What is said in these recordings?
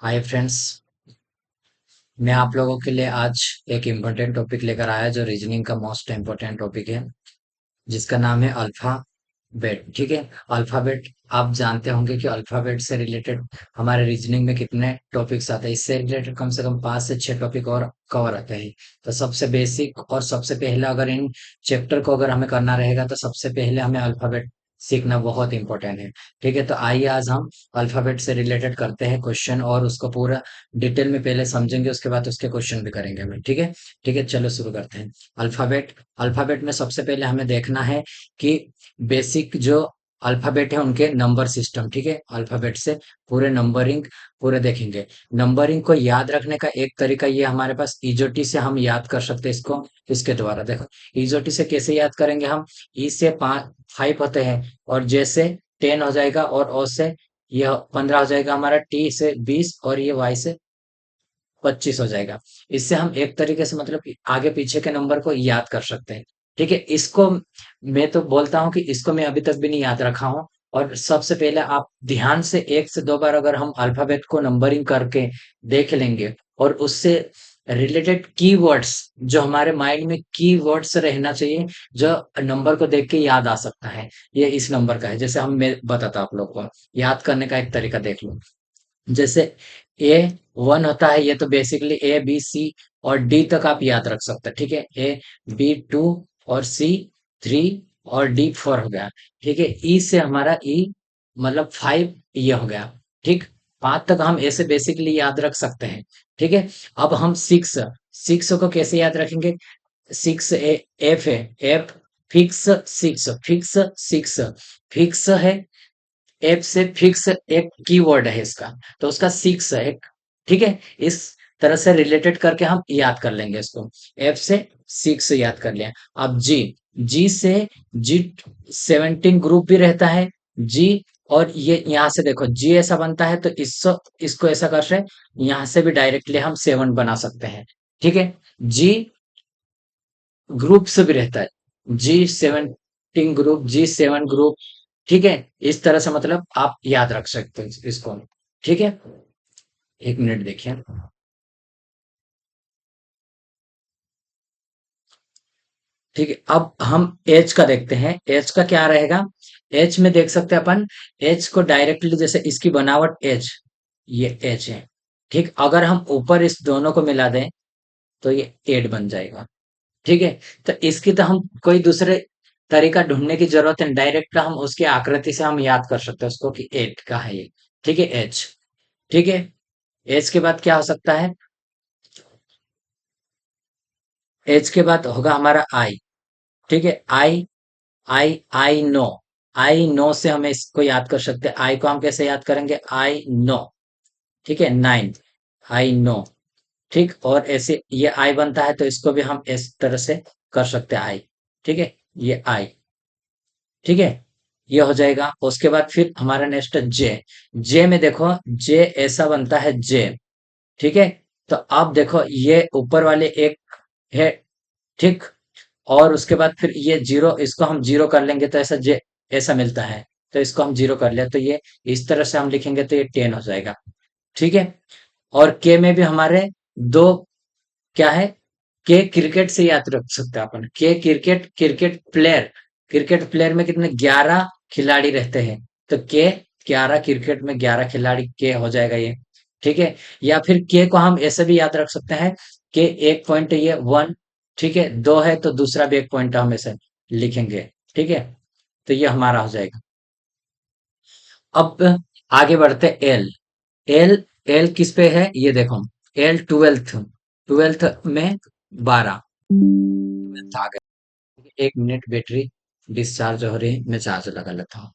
Hi friends. मैं आप लोगों के लिए आज एक इम्पोर्टेंट टॉपिक लेकर आया जो रीजनिंग का मोस्ट इम्पोर्टेंट टॉपिक है, जिसका नाम है अल्फाबेट। ठीक है। अल्फाबेट, आप जानते होंगे कि अल्फाबेट से रिलेटेड हमारे रीजनिंग में कितने टॉपिक्स आते हैं। इससे रिलेटेड कम से कम 5 से 6 टॉपिक और कवर आते हैं। तो सबसे बेसिक और सबसे पहले अगर इन चैप्टर को अगर हमें करना रहेगा तो सबसे पहले हमें अल्फाबेट सीखना बहुत इंपॉर्टेंट है। ठीक है, तो आइए आज हम अल्फाबेट से रिलेटेड करते हैं क्वेश्चन और उसको पूरा डिटेल में पहले समझेंगे, उसके बाद उसके क्वेश्चन भी करेंगे हम। ठीक है। ठीक है, चलो शुरू करते हैं। अल्फाबेट अल्फाबेट में सबसे पहले हमें देखना है कि बेसिक जो अल्फाबेट है उनके नंबर सिस्टम। ठीक है, अल्फाबेट से पूरे नंबरिंग पूरे देखेंगे। नंबरिंग को याद रखने का एक तरीका ये हमारे पास इजोटी से हम याद कर सकते हैं इसको। इसके द्वारा देखो, इजोटी से कैसे याद करेंगे हम। ई से 5 होते हैं और जे से 10 हो जाएगा और ओ से यह 15 हो जाएगा हमारा, टी से 20 और ये वाई से 25 हो जाएगा। इससे हम एक तरीके से मतलब कि आगे पीछे के नंबर को याद कर सकते हैं। ठीक है, इसको मैं तो बोलता हूँ कि इसको मैं अभी तक भी नहीं याद रखा हूँ। और सबसे पहले आप ध्यान से 1 से 2 बार अगर हम अल्फाबेट को नंबरिंग करके देख लेंगे और उससे रिलेटेड कीवर्ड्स, जो हमारे माइंड में कीवर्ड्स रहना चाहिए, जो नंबर को देख के याद आ सकता है, ये इस नंबर का है। जैसे मैं बताता हूँ आप लोग को याद करने का एक तरीका देख लो। जैसे ए 1 होता है, ये तो बेसिकली ए बी सी और डी तक आप याद रख सकते हैं। ठीक है, ए बी 2 और सी 3 और डी 4 हो गया। ठीक है, ई से हमारा ई मतलब 5 ये हो गया। ठीक, 5 तक हम ऐसे बेसिकली याद रख सकते हैं। ठीक है, अब हम सिक्स सिक्स को कैसे याद रखेंगे। सिक्स एफ है, F fix six, fix six, fix है। एफ से फिक्स एक कीवर्ड है इसका, तो उसका सिक्स है एक। ठीक है, इस तरह से रिलेटेड करके हम याद कर लेंगे इसको। एफ से सिक्स याद कर लिया। अब जी, जी से जी 17 ग्रुप भी रहता है जी। और ये यहाँ से देखो जी ऐसा बनता है तो इसको इसको ऐसा कर रहे, यहाँ से भी डायरेक्टली हम 7 बना सकते हैं। ठीक है, जी ग्रुप से भी रहता है, जी 17 ग्रुप, जी 7 ग्रुप। ठीक है, इस तरह से मतलब आप याद रख सकते हो इसको। ठीक है, 1 मिनट देखिए। ठीक है, अब हम एच का देखते हैं। एच का क्या रहेगा। एच में देख सकते हैं अपन, एच को डायरेक्टली जैसे इसकी बनावट एच, ये एच है। ठीक, अगर हम ऊपर इस दोनों को मिला दें तो ये एट बन जाएगा। ठीक है, तो इसकी तो हम कोई दूसरे तरीका ढूंढने की जरूरत है, डायरेक्ट हम उसकी आकृति से हम याद कर सकते हैं उसको कि एट का है ये। ठीक है, एच। ठीक है, एच के बाद क्या हो सकता है। एच के बाद होगा हमारा आई। ठीक है, आई आई नो। आई नो से हमें इसको याद कर सकते हैं। आई को हम कैसे याद करेंगे, आई नो। ठीक है, 9, आई नो। ठीक, और ऐसे ये आई बनता है तो इसको भी हम इस तरह से कर सकते हैं आई। ठीक है, ये आई। ठीक है, ये हो जाएगा। उसके बाद फिर हमारा नेक्स्ट जे। जे में देखो, जे ऐसा बनता है जे। ठीक है, तो अब देखो ये ऊपर वाले एक है। ठीक, और उसके बाद फिर ये जीरो, इसको हम जीरो कर लेंगे तो ऐसा जे ऐसा मिलता है, तो इसको हम जीरो कर लिया तो ये इस तरह से हम लिखेंगे तो ये 10 हो जाएगा। ठीक है, और के में भी हमारे दो क्या है, के क्रिकेट से याद रख सकते हैं अपन। के क्रिकेट, क्रिकेट प्लेयर में कितने 11 खिलाड़ी रहते हैं, तो के 11 क्रिकेट में 11 खिलाड़ी के हो जाएगा ये। ठीक है, या फिर के को हम ऐसे भी याद रख सकते हैं कि एक पॉइंट ये 1। ठीक है, दो है तो दूसरा भी एक पॉइंट हम ऐसे लिखेंगे। ठीक है, तो ये हमारा हो जाएगा। अब आगे बढ़ते एल। एल एल किस पे है ये देखो। एल ट्वेल्थ, ट्वेल्थ में 12, ट्वेल्थ आ गया। 1 मिनट, बैटरी डिस्चार्ज हो रही है, मैं चार्ज लगा लेता हूँ।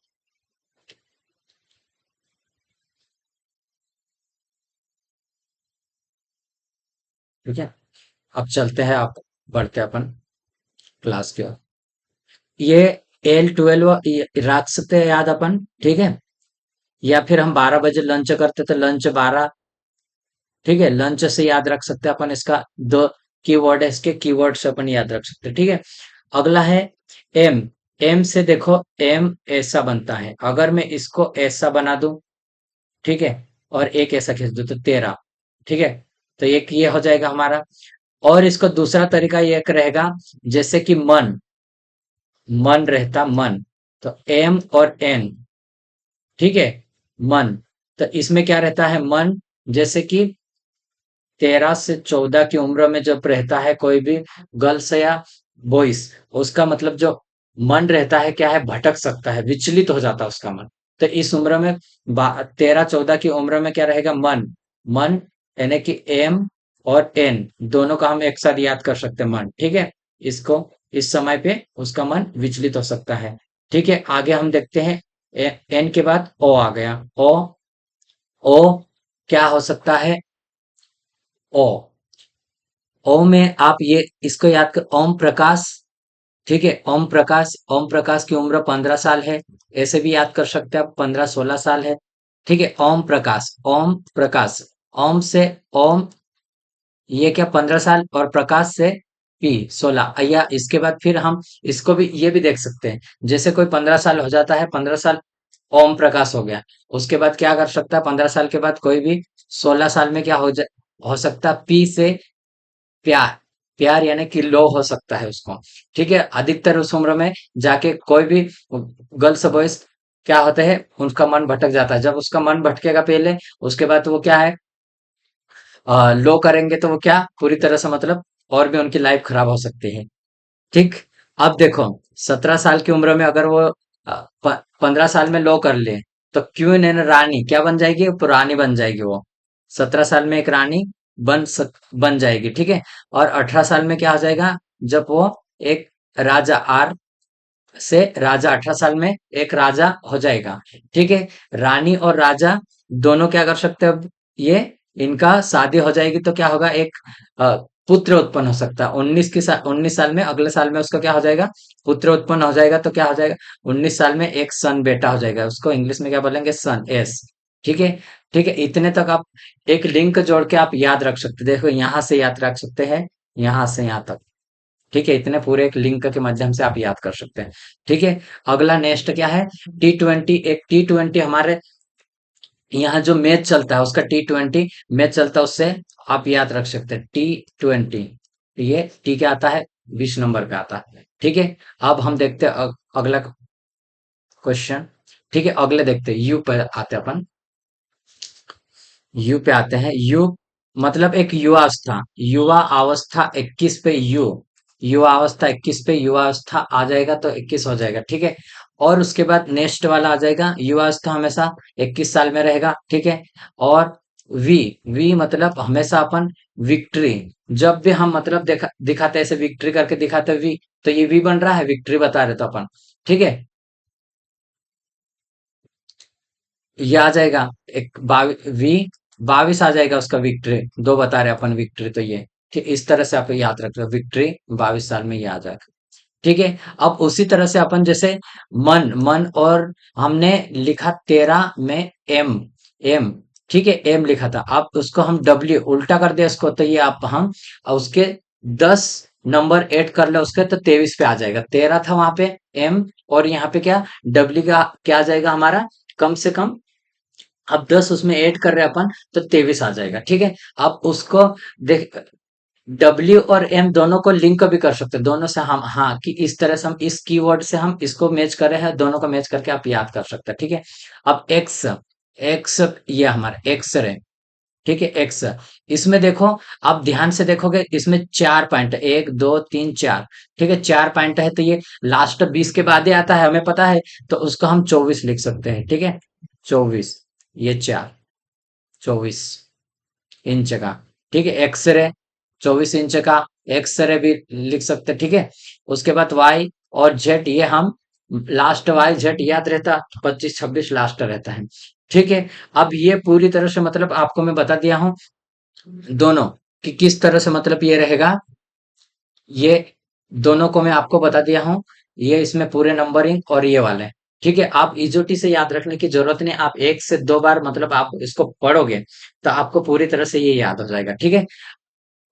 ठीक है, अब चलते हैं, आप बढ़ते हैं अपन क्लास की ओर। ये L12 रख सकते हैं याद अपन। ठीक है, या फिर हम 12 बजे लंच करते तो लंच 12। ठीक है, लंच से याद रख सकते हैं अपन इसका। दो कीवर्ड है, इसके कीवर्ड से अपन याद रख सकते हैं। ठीक है, अगला है एम। एम से देखो, एम ऐसा बनता है, अगर मैं इसको ऐसा बना दूं। ठीक है, और एक ऐसा खींच दो तो 13। ठीक है, तो एक ये हो जाएगा हमारा। और इसको दूसरा तरीका ये एक रहेगा, जैसे कि मन, मन रहता मन, तो एम और एन, ठीक है, मन। तो इसमें क्या रहता है मन, जैसे कि 13 से 14 की उम्र में जब रहता है कोई भी गर्ल्स या बॉयज, उसका मतलब जो मन रहता है क्या है, भटक सकता है, विचलित हो जाता है उसका मन। तो इस उम्र में 13-14 की उम्र में क्या रहेगा, मन, मन, यानी कि एम और एन दोनों का हम एक साथ याद कर सकते हैं, मन। ठीक है, इसको इस समय पे उसका मन विचलित हो सकता है। ठीक है, आगे हम देखते हैं। एन के बाद ओ आ गया। ओ, ओ क्या हो सकता है, ओ, ओम में आप ये इसको याद कर, ओम प्रकाश। ठीक है, ओम प्रकाश, ओम प्रकाश की उम्र 15 साल है, ऐसे भी याद कर सकते हैं आप, 15-16 साल है। ठीक है, ओम प्रकाश, ओम प्रकाश, ओम से ओम, ये क्या 15 साल, और प्रकाश से पी 16, या इसके बाद फिर हम इसको भी ये भी देख सकते हैं, जैसे कोई 15 साल हो जाता है, 15 साल ओम प्रकाश हो गया, उसके बाद क्या कर सकता है, 15 साल के बाद कोई भी 16 साल में क्या हो सकता है, पी से प्यार, प्यार यानी कि लो हो सकता है उसको। ठीक है, अधिकतर उस उम्र में जाके कोई भी गर्ल्स बॉयज क्या होते हैं, उनका मन भटक जाता है। जब उसका मन भटकेगा पहले, उसके बाद वो क्या है, लो करेंगे तो वो क्या पूरी तरह से मतलब और भी उनकी लाइफ खराब हो सकती है। ठीक, अब देखो, 17 साल की उम्र में अगर वो 15 साल में लो कर ले, तो क्वीन एंड रानी क्या बन जाएगी, पुरानी बन जाएगी वो। 17 साल में एक रानी बन जाएगी। ठीक है, और 18 साल में क्या हो जाएगा, जब वो एक राजा, आर से राजा, 18 साल में एक राजा हो जाएगा। ठीक है, रानी और राजा दोनों क्या कर सकते हैं, अब ये इनका शादी हो जाएगी तो क्या होगा, एक पुत्र उत्पन्न हो सकता है। 19 साल में, अगले साल में उसका क्या हो जाएगा, पुत्र उत्पन्न हो जाएगा, तो क्या हो जाएगा, 19 साल में एक सन बेटा हो जाएगा, उसको इंग्लिश में क्या बोलेंगे, सन, एस। ठीक है, ठीक है, इतने तक आप एक लिंक जोड़ के आप याद रख सकते, देखो यहाँ से याद रख सकते हैं, यहाँ से यहाँ तक। ठीक है, इतने पूरे एक लिंक के माध्यम से आप याद कर सकते हैं। ठीक है, अगला नेक्स्ट क्या है, T20। एक T20 हमारे यहाँ जो मैच चलता है, उसका T20 मैच चलता है, उससे आप याद रख सकते हैं T20। ये टी क्या आता है, 20 नंबर पे आता है। ठीक है, अब हम देखते हैं अगला क्वेश्चन। ठीक है, अगले देखते हैं, यू पे आते हैं अपन, यू पे आते हैं। यू मतलब एक युवा अवस्था, युवा अवस्था 21 पे यू, युवा अवस्था 21 पे युवा अवस्था आ जाएगा तो 21 हो जाएगा। ठीक है, और उसके बाद नेक्स्ट वाला आ जाएगा, युवा अवस्था हमेशा 21 साल में रहेगा। ठीक है, और वी, वी मतलब हमेशा अपन विक्ट्री, जब भी हम मतलब दिखाते हैं ऐसे विक्ट्री करके दिखाते हैं वी, तो ये वी बन रहा है, विक्ट्री बता रहे तो अपन। ठीक है, ये आ जाएगा एक वी 22 आ जाएगा उसका, विक्ट्री दो बता रहे अपन, विक्ट्री तो ये। ठीक, इस तरह से आप याद रख रहे हो, विक्ट्री 22 साल में ये आ जाएगा। ठीक है, अब उसी तरह से अपन जैसे मन, मन और हमने लिखा 13 में एम, एम। ठीक है, एम लिखा था, अब उसको हम डब्ल्यू उल्टा कर दिया इसको, तो ये आप हम उसके 10 नंबर ऐड कर ले उसके, तो 23 पे आ जाएगा। 13 था वहां पे एम, और यहाँ पे क्या डब्ल्यू का क्या आ जाएगा हमारा, कम से कम। अब 10 उसमें ऐड कर रहे हैं अपन, तो 23 आ जाएगा। ठीक है, अब उसको देख, डब्ल्यू और एम दोनों को लिंक भी कर सकते हैं, दोनों से हम, हाँ, कि इस तरह से हम इस कीवर्ड से हम इसको मैच कर रहे हैं, दोनों को मैच करके आप याद कर सकते हैं। ठीक है, अब एक्स, एक्स ये हमारा एक्स रे। ठीक है, एक्स, इसमें देखो, आप ध्यान से देखोगे, इसमें 4 पॉइंट, 1 2 3 4। ठीक है, 4 पॉइंट है, तो ये लास्ट 20 के बाद ही आता है, हमें पता है, तो उसको हम 24 लिख सकते हैं। ठीक है, 24, ये 4, 24 इंच का। ठीक है, एक्सरे 24 इंच का एक्सरे भी लिख सकते हैं। ठीक है, उसके बाद वाई और जेड, ये हम लास्ट वाई जेड याद रहता, 25-26 लास्ट रहता है। ठीक है, अब ये पूरी तरह से मतलब आपको मैं बता दिया हूँ दोनों, कि किस तरह से मतलब ये रहेगा, ये दोनों को मैं आपको बता दिया हूँ, ये इसमें पूरे नंबरिंग और ये वाले। ठीक है, आप इजोटी से याद रखने की जरूरत नहीं, आप 1 से 2 बार मतलब आप इसको पढ़ोगे, तो आपको पूरी तरह से ये याद हो जाएगा। ठीक है,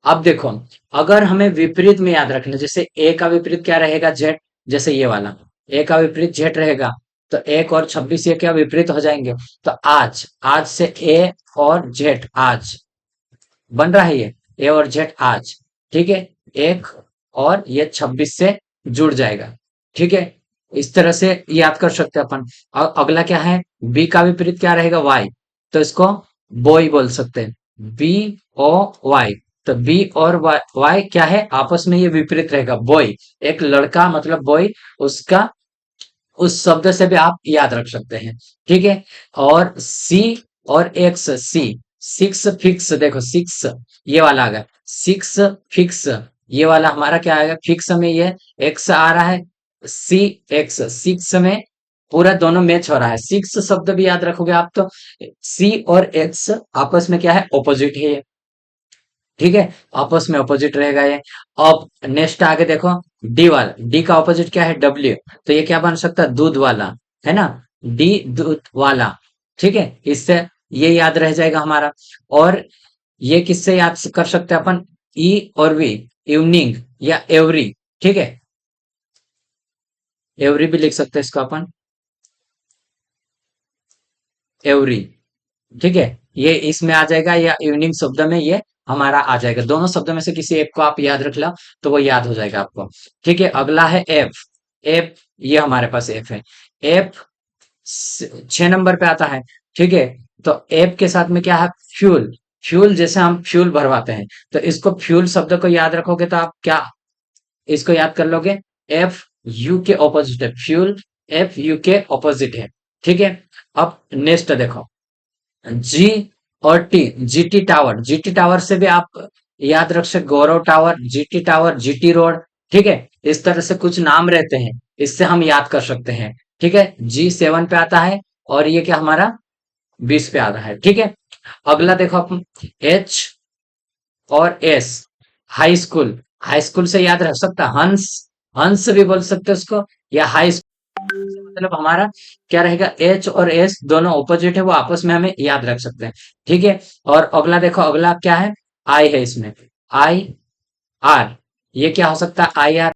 अब देखो, अगर हमें विपरीत में याद रखना, जैसे ए का विपरीत क्या रहेगा, जेड, जैसे ये वाला, ए का विपरीत जेड रहेगा, तो 1 और 26 ये क्या विपरीत हो जाएंगे। तो आज, आज से ए और जेड, आज बन रहा है ये, ए और जेड आज, ठीक है। एक और ये 26 से जुड़ जाएगा, ठीक है। इस तरह से याद कर सकते हैं अपन। अगला क्या है, बी का विपरीत क्या रहेगा, वाई, तो इसको बॉय बोल सकते हैं, बी ओ वाई। तो बी और वाई क्या है, आपस में ये विपरीत रहेगा, बॉय, एक लड़का मतलब बॉय, उसका उस शब्द से भी आप याद रख सकते हैं, ठीक है। और सी और एक्स, सी, सिक्स फिक्स, देखो सिक्स ये वाला आ गया, सिक्स फिक्स, ये वाला हमारा क्या आएगा, फिक्स में ये एक्स आ रहा है, सी एक्स, सिक्स में पूरा दोनों मैच हो रहा है, सिक्स शब्द भी याद रखोगे आप तो सी और एक्स आपस में क्या है, ऑपोजिट है ये, ठीक है, आपस में अपोजिट रहेगा ये। अब नेक्स्ट आगे देखो, डी वाला, डी का अपोजिट क्या है, डब्ल्यू, तो ये क्या बन सकता है, दूध वाला, है ना, डी दूध वाला, ठीक है। इससे ये याद रह जाएगा हमारा। और ये किससे याद कर सकते हैं अपन, ई और वी, इवनिंग या एवरी, ठीक है, एवरी भी लिख सकते हैं इसको अपन, एवरी, ठीक है। ये इसमें आ जाएगा या इवनिंग शब्द में ये हमारा आ जाएगा, दोनों शब्दों में से किसी एक को आप याद रख लो तो वो याद हो जाएगा आपको, ठीक है। अगला है एफ, एफ, ये हमारे पास एफ है, एफ 6 नंबर पे आता है, ठीक है। तो एफ के साथ में क्या है, फ्यूल, फ्यूल जैसे हम फ्यूल भरवाते हैं, तो इसको फ्यूल शब्द को याद रखोगे तो आप क्या इसको याद कर लोगे, एफ यू के ऑपोजिट है फ्यूल, एफ यू के ऑपोजिट है, ठीक है। अब नेक्स्ट देखो, जी और T, GT tower, GT tower से भी आप याद रख सकते, Gaurav tower, GT tower, GT road, ठीक है। इस तरह से कुछ नाम रहते हैं, इससे हम याद कर सकते हैं, ठीक है। जी 7 पे आता है और ये क्या हमारा 20 पे आता है, ठीक है। अगला देखो अपन, एच और S, high school, high school से याद रख सकता है, हंस, हंस भी बोल सकते हैं उसको, या हाई से मतलब हमारा क्या रहेगा, एच और एस दोनों ऑपोजिट है, वो आपस में हमें याद रख सकते हैं, ठीक है। और अगला देखो, अगला क्या है, आई है इसमें, आई आर, ये क्या हो सकता है, I R,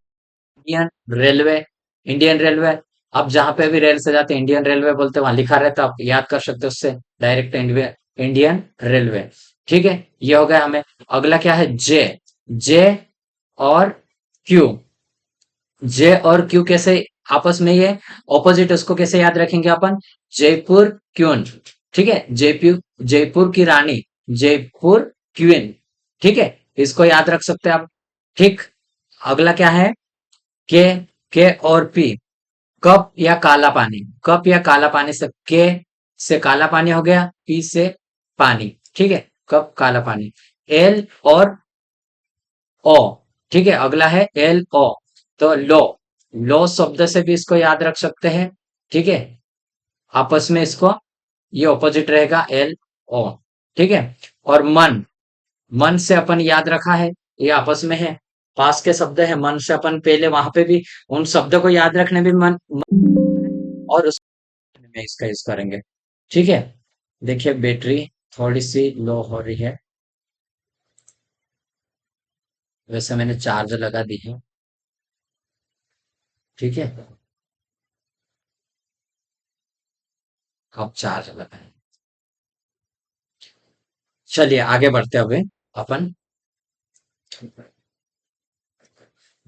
Indian railway, Indian railway. अब जहां पे भी रेल से जाते हैं इंडियन रेलवे बोलते हैं, वहां लिखा रहता है, आप याद कर सकते हो उससे डायरेक्ट, इंडियन रेलवे, ठीक है। ये हो गया हमें। अगला क्या है, जे, जे और क्यू, जे और क्यू कैसे आपस में ये ऑपोजिट, उसको कैसे याद रखेंगे अपन, जयपुर क्वीन, ठीक है, जयपुर, जयपुर की रानी, जयपुर क्वीन, ठीक है, इसको याद रख सकते हैं आप, ठीक। अगला क्या है, के, के और पी, कप या काला पानी, कप या काला पानी से, के से काला पानी हो गया, पी से पानी, ठीक है, कप काला पानी, एल और ओ, ठीक है। अगला है एल ओ, तो लो, लो शब्द से भी इसको याद रख सकते हैं, ठीक है, आपस में इसको ये ऑपोजिट रहेगा, एल ओ, ठीक है। और मन, मन से अपन याद रखा है, ये आपस में है, पास के शब्द है, मन से अपन पहले वहां पे भी उन शब्दों को याद रखने में और उस में इसका यूज करेंगे, ठीक है। देखिए बैटरी थोड़ी सी लो हो रही है, वैसे मैंने चार्ज लगा दी है, ठीक है। अब चार्ज लगाए, चलिए आगे बढ़ते हुए अपन,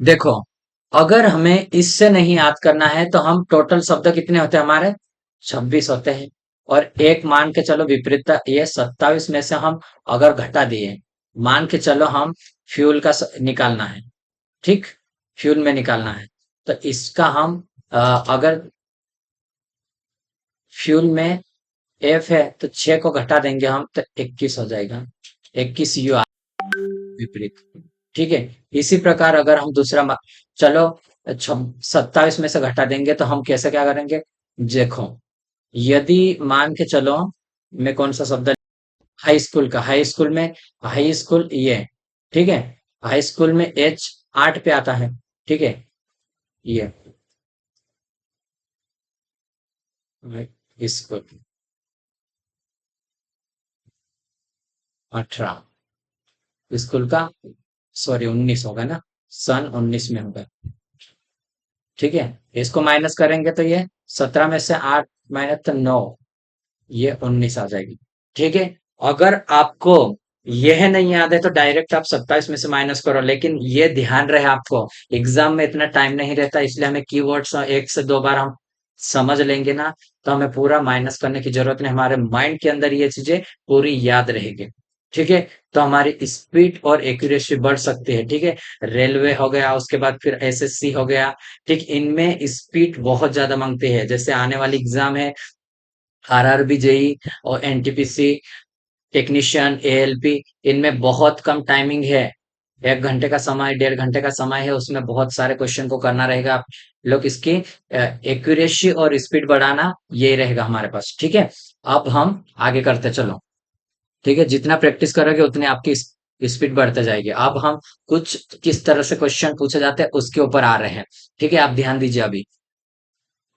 देखो, अगर हमें इससे नहीं याद करना है तो हम टोटल शब्द कितने होते हैं हमारे, 26 होते हैं। और एक मान के चलो विपरीतता, ये 27 में से हम अगर घटा दिए, मान के चलो हम फ्यूल का निकालना है, ठीक, फ्यूल में निकालना है, तो इसका हम अगर फ्यूल में एफ है तो 6 को घटा देंगे हम तो 21 हो जाएगा, 21 यू विपरीत, ठीक है। इसी प्रकार अगर हम दूसरा चलो 27 में से घटा देंगे तो हम कैसे क्या करेंगे, देखो, यदि मान के चलो, मैं कौन सा शब्द, हाई स्कूल का, हाई स्कूल में, हाई स्कूल ये, ठीक है, हाई स्कूल में एच 8 पे आता है, ठीक है, ये स्कूल 18, स्कूल का, सॉरी 19 होगा ना, सन 19 में होगा, ठीक है। इसको माइनस करेंगे तो ये 17 में से 8 माइनस तो 9, ये 19 आ जाएगी। ठीक है, अगर आपको यह नहीं याद है तो डायरेक्ट आप 27 में से माइनस करो, लेकिन ये ध्यान रहे आपको, एग्जाम में इतना टाइम नहीं रहता, इसलिए हमें कीवर्ड्स एक से दो बार हम समझ लेंगे ना, तो हमें पूरा माइनस करने की जरूरत नहीं, हमारे माइंड के अंदर ये चीजें पूरी याद रहेगी। ठीक है, तो हमारी स्पीड और एक्यूरेसी बढ़ सकती है। ठीक है, रेलवे हो गया, उसके बाद फिर एसएससी हो गया। ठीक, इनमें स्पीड बहुत ज्यादा मांगती है, जैसे आने वाली एग्जाम है आरआरबी, जेई और एनटीपीसी, टेक्नीशियन, एएलपी, इनमें बहुत कम टाइमिंग है। 1 घंटे का समय, 1.5 घंटे का समय है, उसमें बहुत सारे क्वेश्चन को करना रहेगा। आप लोग इसकी एक्यूरेसी और स्पीड बढ़ाना, ये रहेगा हमारे पास। ठीक है, अब हम आगे करते चलो। ठीक है, जितना प्रैक्टिस करोगे उतनी आपकी स्पीड बढ़ते जाएगी। अब हम कुछ किस तरह से क्वेश्चन पूछे जाते हैं उसके ऊपर आ रहे हैं। ठीक है, आप ध्यान दीजिए अभी।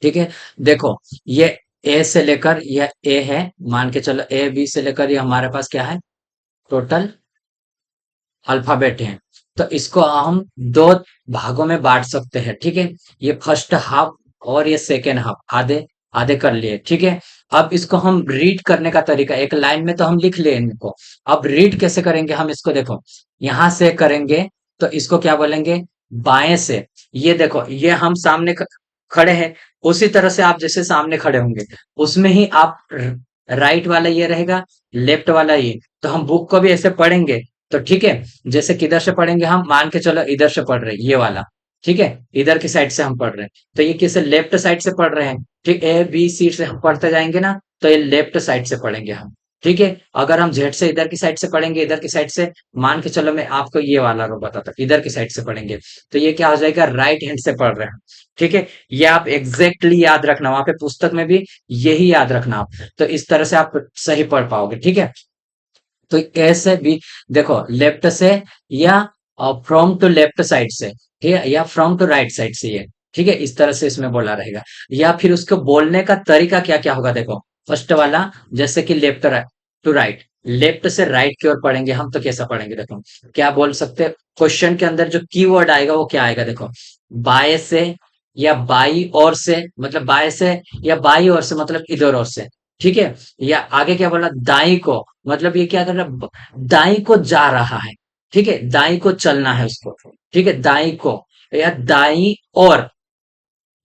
ठीक है, देखो, ये ए से लेकर यह ए है, मान के चलो ए बी से लेकर ये हमारे पास क्या है, टोटल अल्फाबेट है। तो इसको हम दो भागों में बांट सकते हैं। ठीक है, ये फर्स्ट हाफ और ये सेकेंड हाफ, आधे आधे कर लिए। ठीक है, अब इसको हम रीड करने का तरीका, एक लाइन में तो हम लिख लिए इनको, अब रीड कैसे करेंगे हम इसको, देखो यहां से करेंगे तो इसको क्या बोलेंगे, बाएं से। ये देखो, ये हम सामने खड़े हैं, उसी तरह से आप जैसे सामने खड़े होंगे उसमें ही आप राइट वाला ये रहेगा, लेफ्ट वाला ये। तो हम बुक को भी ऐसे पढ़ेंगे, तो ठीक है, जैसे किधर से पढ़ेंगे, हम मान के चलो इधर से पढ़ रहे हैं, ये वाला। ठीक है, इधर की साइड से हम पढ़ रहे हैं, तो ये किसे, लेफ्ट साइड से पढ़ रहे हैं। ठीक, ए बी सी से हम पढ़ते जाएंगे ना, तो ये लेफ्ट साइड से पढ़ेंगे हम। ठीक है, अगर हम जेड से इधर की साइड से पढ़ेंगे, इधर की साइड से, मान के चलो मैं आपको ये वाला रो बताता हूँ, इधर की साइड से पढ़ेंगे तो ये क्या हो जाएगा, राइट हैंड से पढ़ रहे हैं। ठीक है, ये आप एग्जैक्टली याद रखना, वहां पे पुस्तक में भी यही याद रखना आप, तो इस तरह से आप सही पढ़ पाओगे। ठीक है, तो ऐसे भी देखो, लेफ्ट से या फ्रॉम टू लेफ्ट साइड से, ठीक है, या फ्रॉम टू राइट साइड से, ये ठीक है, इस तरह से इसमें बोला रहेगा। या फिर उसको बोलने का तरीका क्या क्या होगा, देखो फर्स्ट वाला, जैसे कि लेफ्ट टू राइट, लेफ्ट से राइट की ओर पढ़ेंगे हम, तो कैसा पढ़ेंगे, देखो क्या बोल सकते हैं, क्वेश्चन के अंदर जो कीवर्ड आएगा वो क्या आएगा, देखो बाएं से या बाई ओर से, मतलब बाएं से या बाई ओर से, मतलब इधर ओर से। ठीक है, या आगे क्या बोला, दाई को, मतलब ये क्या कर रहा है, दाई को जा रहा है। ठीक है, दाई को चलना है उसको। ठीक है, दाई को या दाई और,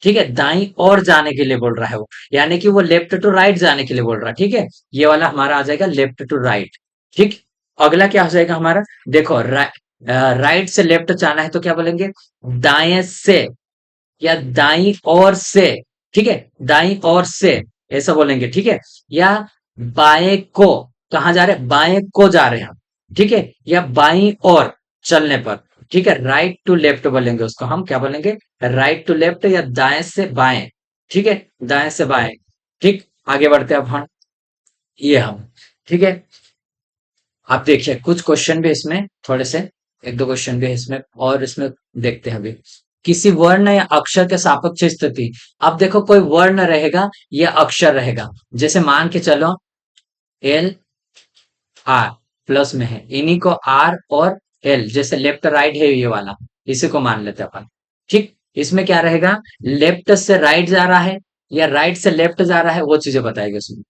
ठीक है, दाई और जाने के लिए बोल रहा है वो, यानी कि वो लेफ्ट टू राइट जाने के लिए बोल रहा है। ठीक है, ये वाला हमारा आ जाएगा लेफ्ट टू राइट। ठीक, अगला क्या हो जाएगा हमारा, देखो राइट से लेफ्ट जाना है तो क्या बोलेंगे, दाएं से या दाई और से। ठीक है, दाई और से ऐसा बोलेंगे। ठीक है, या बाएं को, कहा जा रहे हैं, बाएं को जा रहे हैं हम। ठीक है, या बाई और चलने पर। ठीक है, राइट टू लेफ्ट बोलेंगे उसको, हम क्या बोलेंगे, राइट टू लेफ्ट या दाएं से बाएं। ठीक है, दाएं से बाएं। ठीक, आगे बढ़ते हैं अब हम, ये हम, ठीक है, आप देखिए कुछ क्वेश्चन भी इसमें थोड़े से, एक दो क्वेश्चन भी है इसमें, और इसमें देखते हैं अभी। किसी वर्ण या अक्षर के सापेक्ष स्थिति, अब देखो कोई वर्ण रहेगा या अक्षर रहेगा, जैसे मान के चलो एल आर प्लस में है, इन्हीं को आर और एल, जैसे लेफ्ट राइट है ये वाला, इसी को मान लेते हैं अपन। ठीक, इसमें क्या रहेगा, लेफ्ट से राइट जा रहा है या राइट से लेफ्ट जा रहा है, वो चीजें बताएगी उसमें।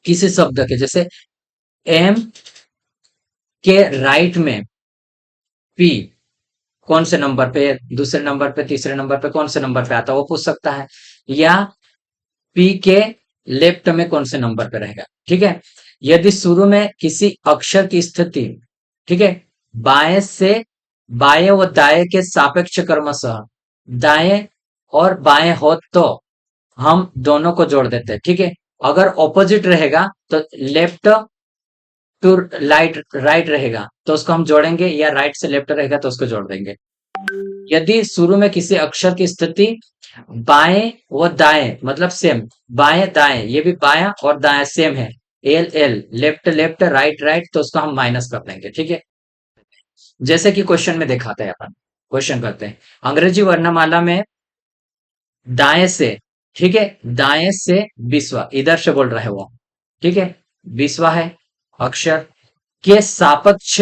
किसी शब्द के, जैसे एम के राइट में पी कौन से नंबर पे, दूसरे नंबर पे, तीसरे नंबर पे, कौन से नंबर पे आता है वो पूछ सकता है, या पी के लेफ्ट में कौन से नंबर पे रहेगा। ठीक है, यदि शुरू में किसी अक्षर की स्थिति, ठीक है, बाएं से, बाएं व दाएं के सापेक्ष क्रमशः दाएं और बाएं हो तो हम दोनों को जोड़ देते हैं। ठीक है, अगर ऑपोजिट रहेगा तो लेफ्ट टू राइट, राइट रहेगा तो उसको हम जोड़ेंगे, या राइट से लेफ्ट रहेगा तो उसको जोड़ देंगे। यदि शुरू में किसी अक्षर की स्थिति बाएं व दाएं, मतलब सेम, बाएं दाएं, ये भी बायां और दाएं सेम है, L L, left left, right right, तो उसको हम माइनस कर देंगे। ठीक है, जैसे कि क्वेश्चन में दिखाते हैं अपन, क्वेश्चन करते हैं, अंग्रेजी वर्णमाला में दाएं से, ठीक है, दाएं से विश्वा, इधर से बोल रहा है वो। ठीक है, विश्वा है अक्षर, के सापेक्ष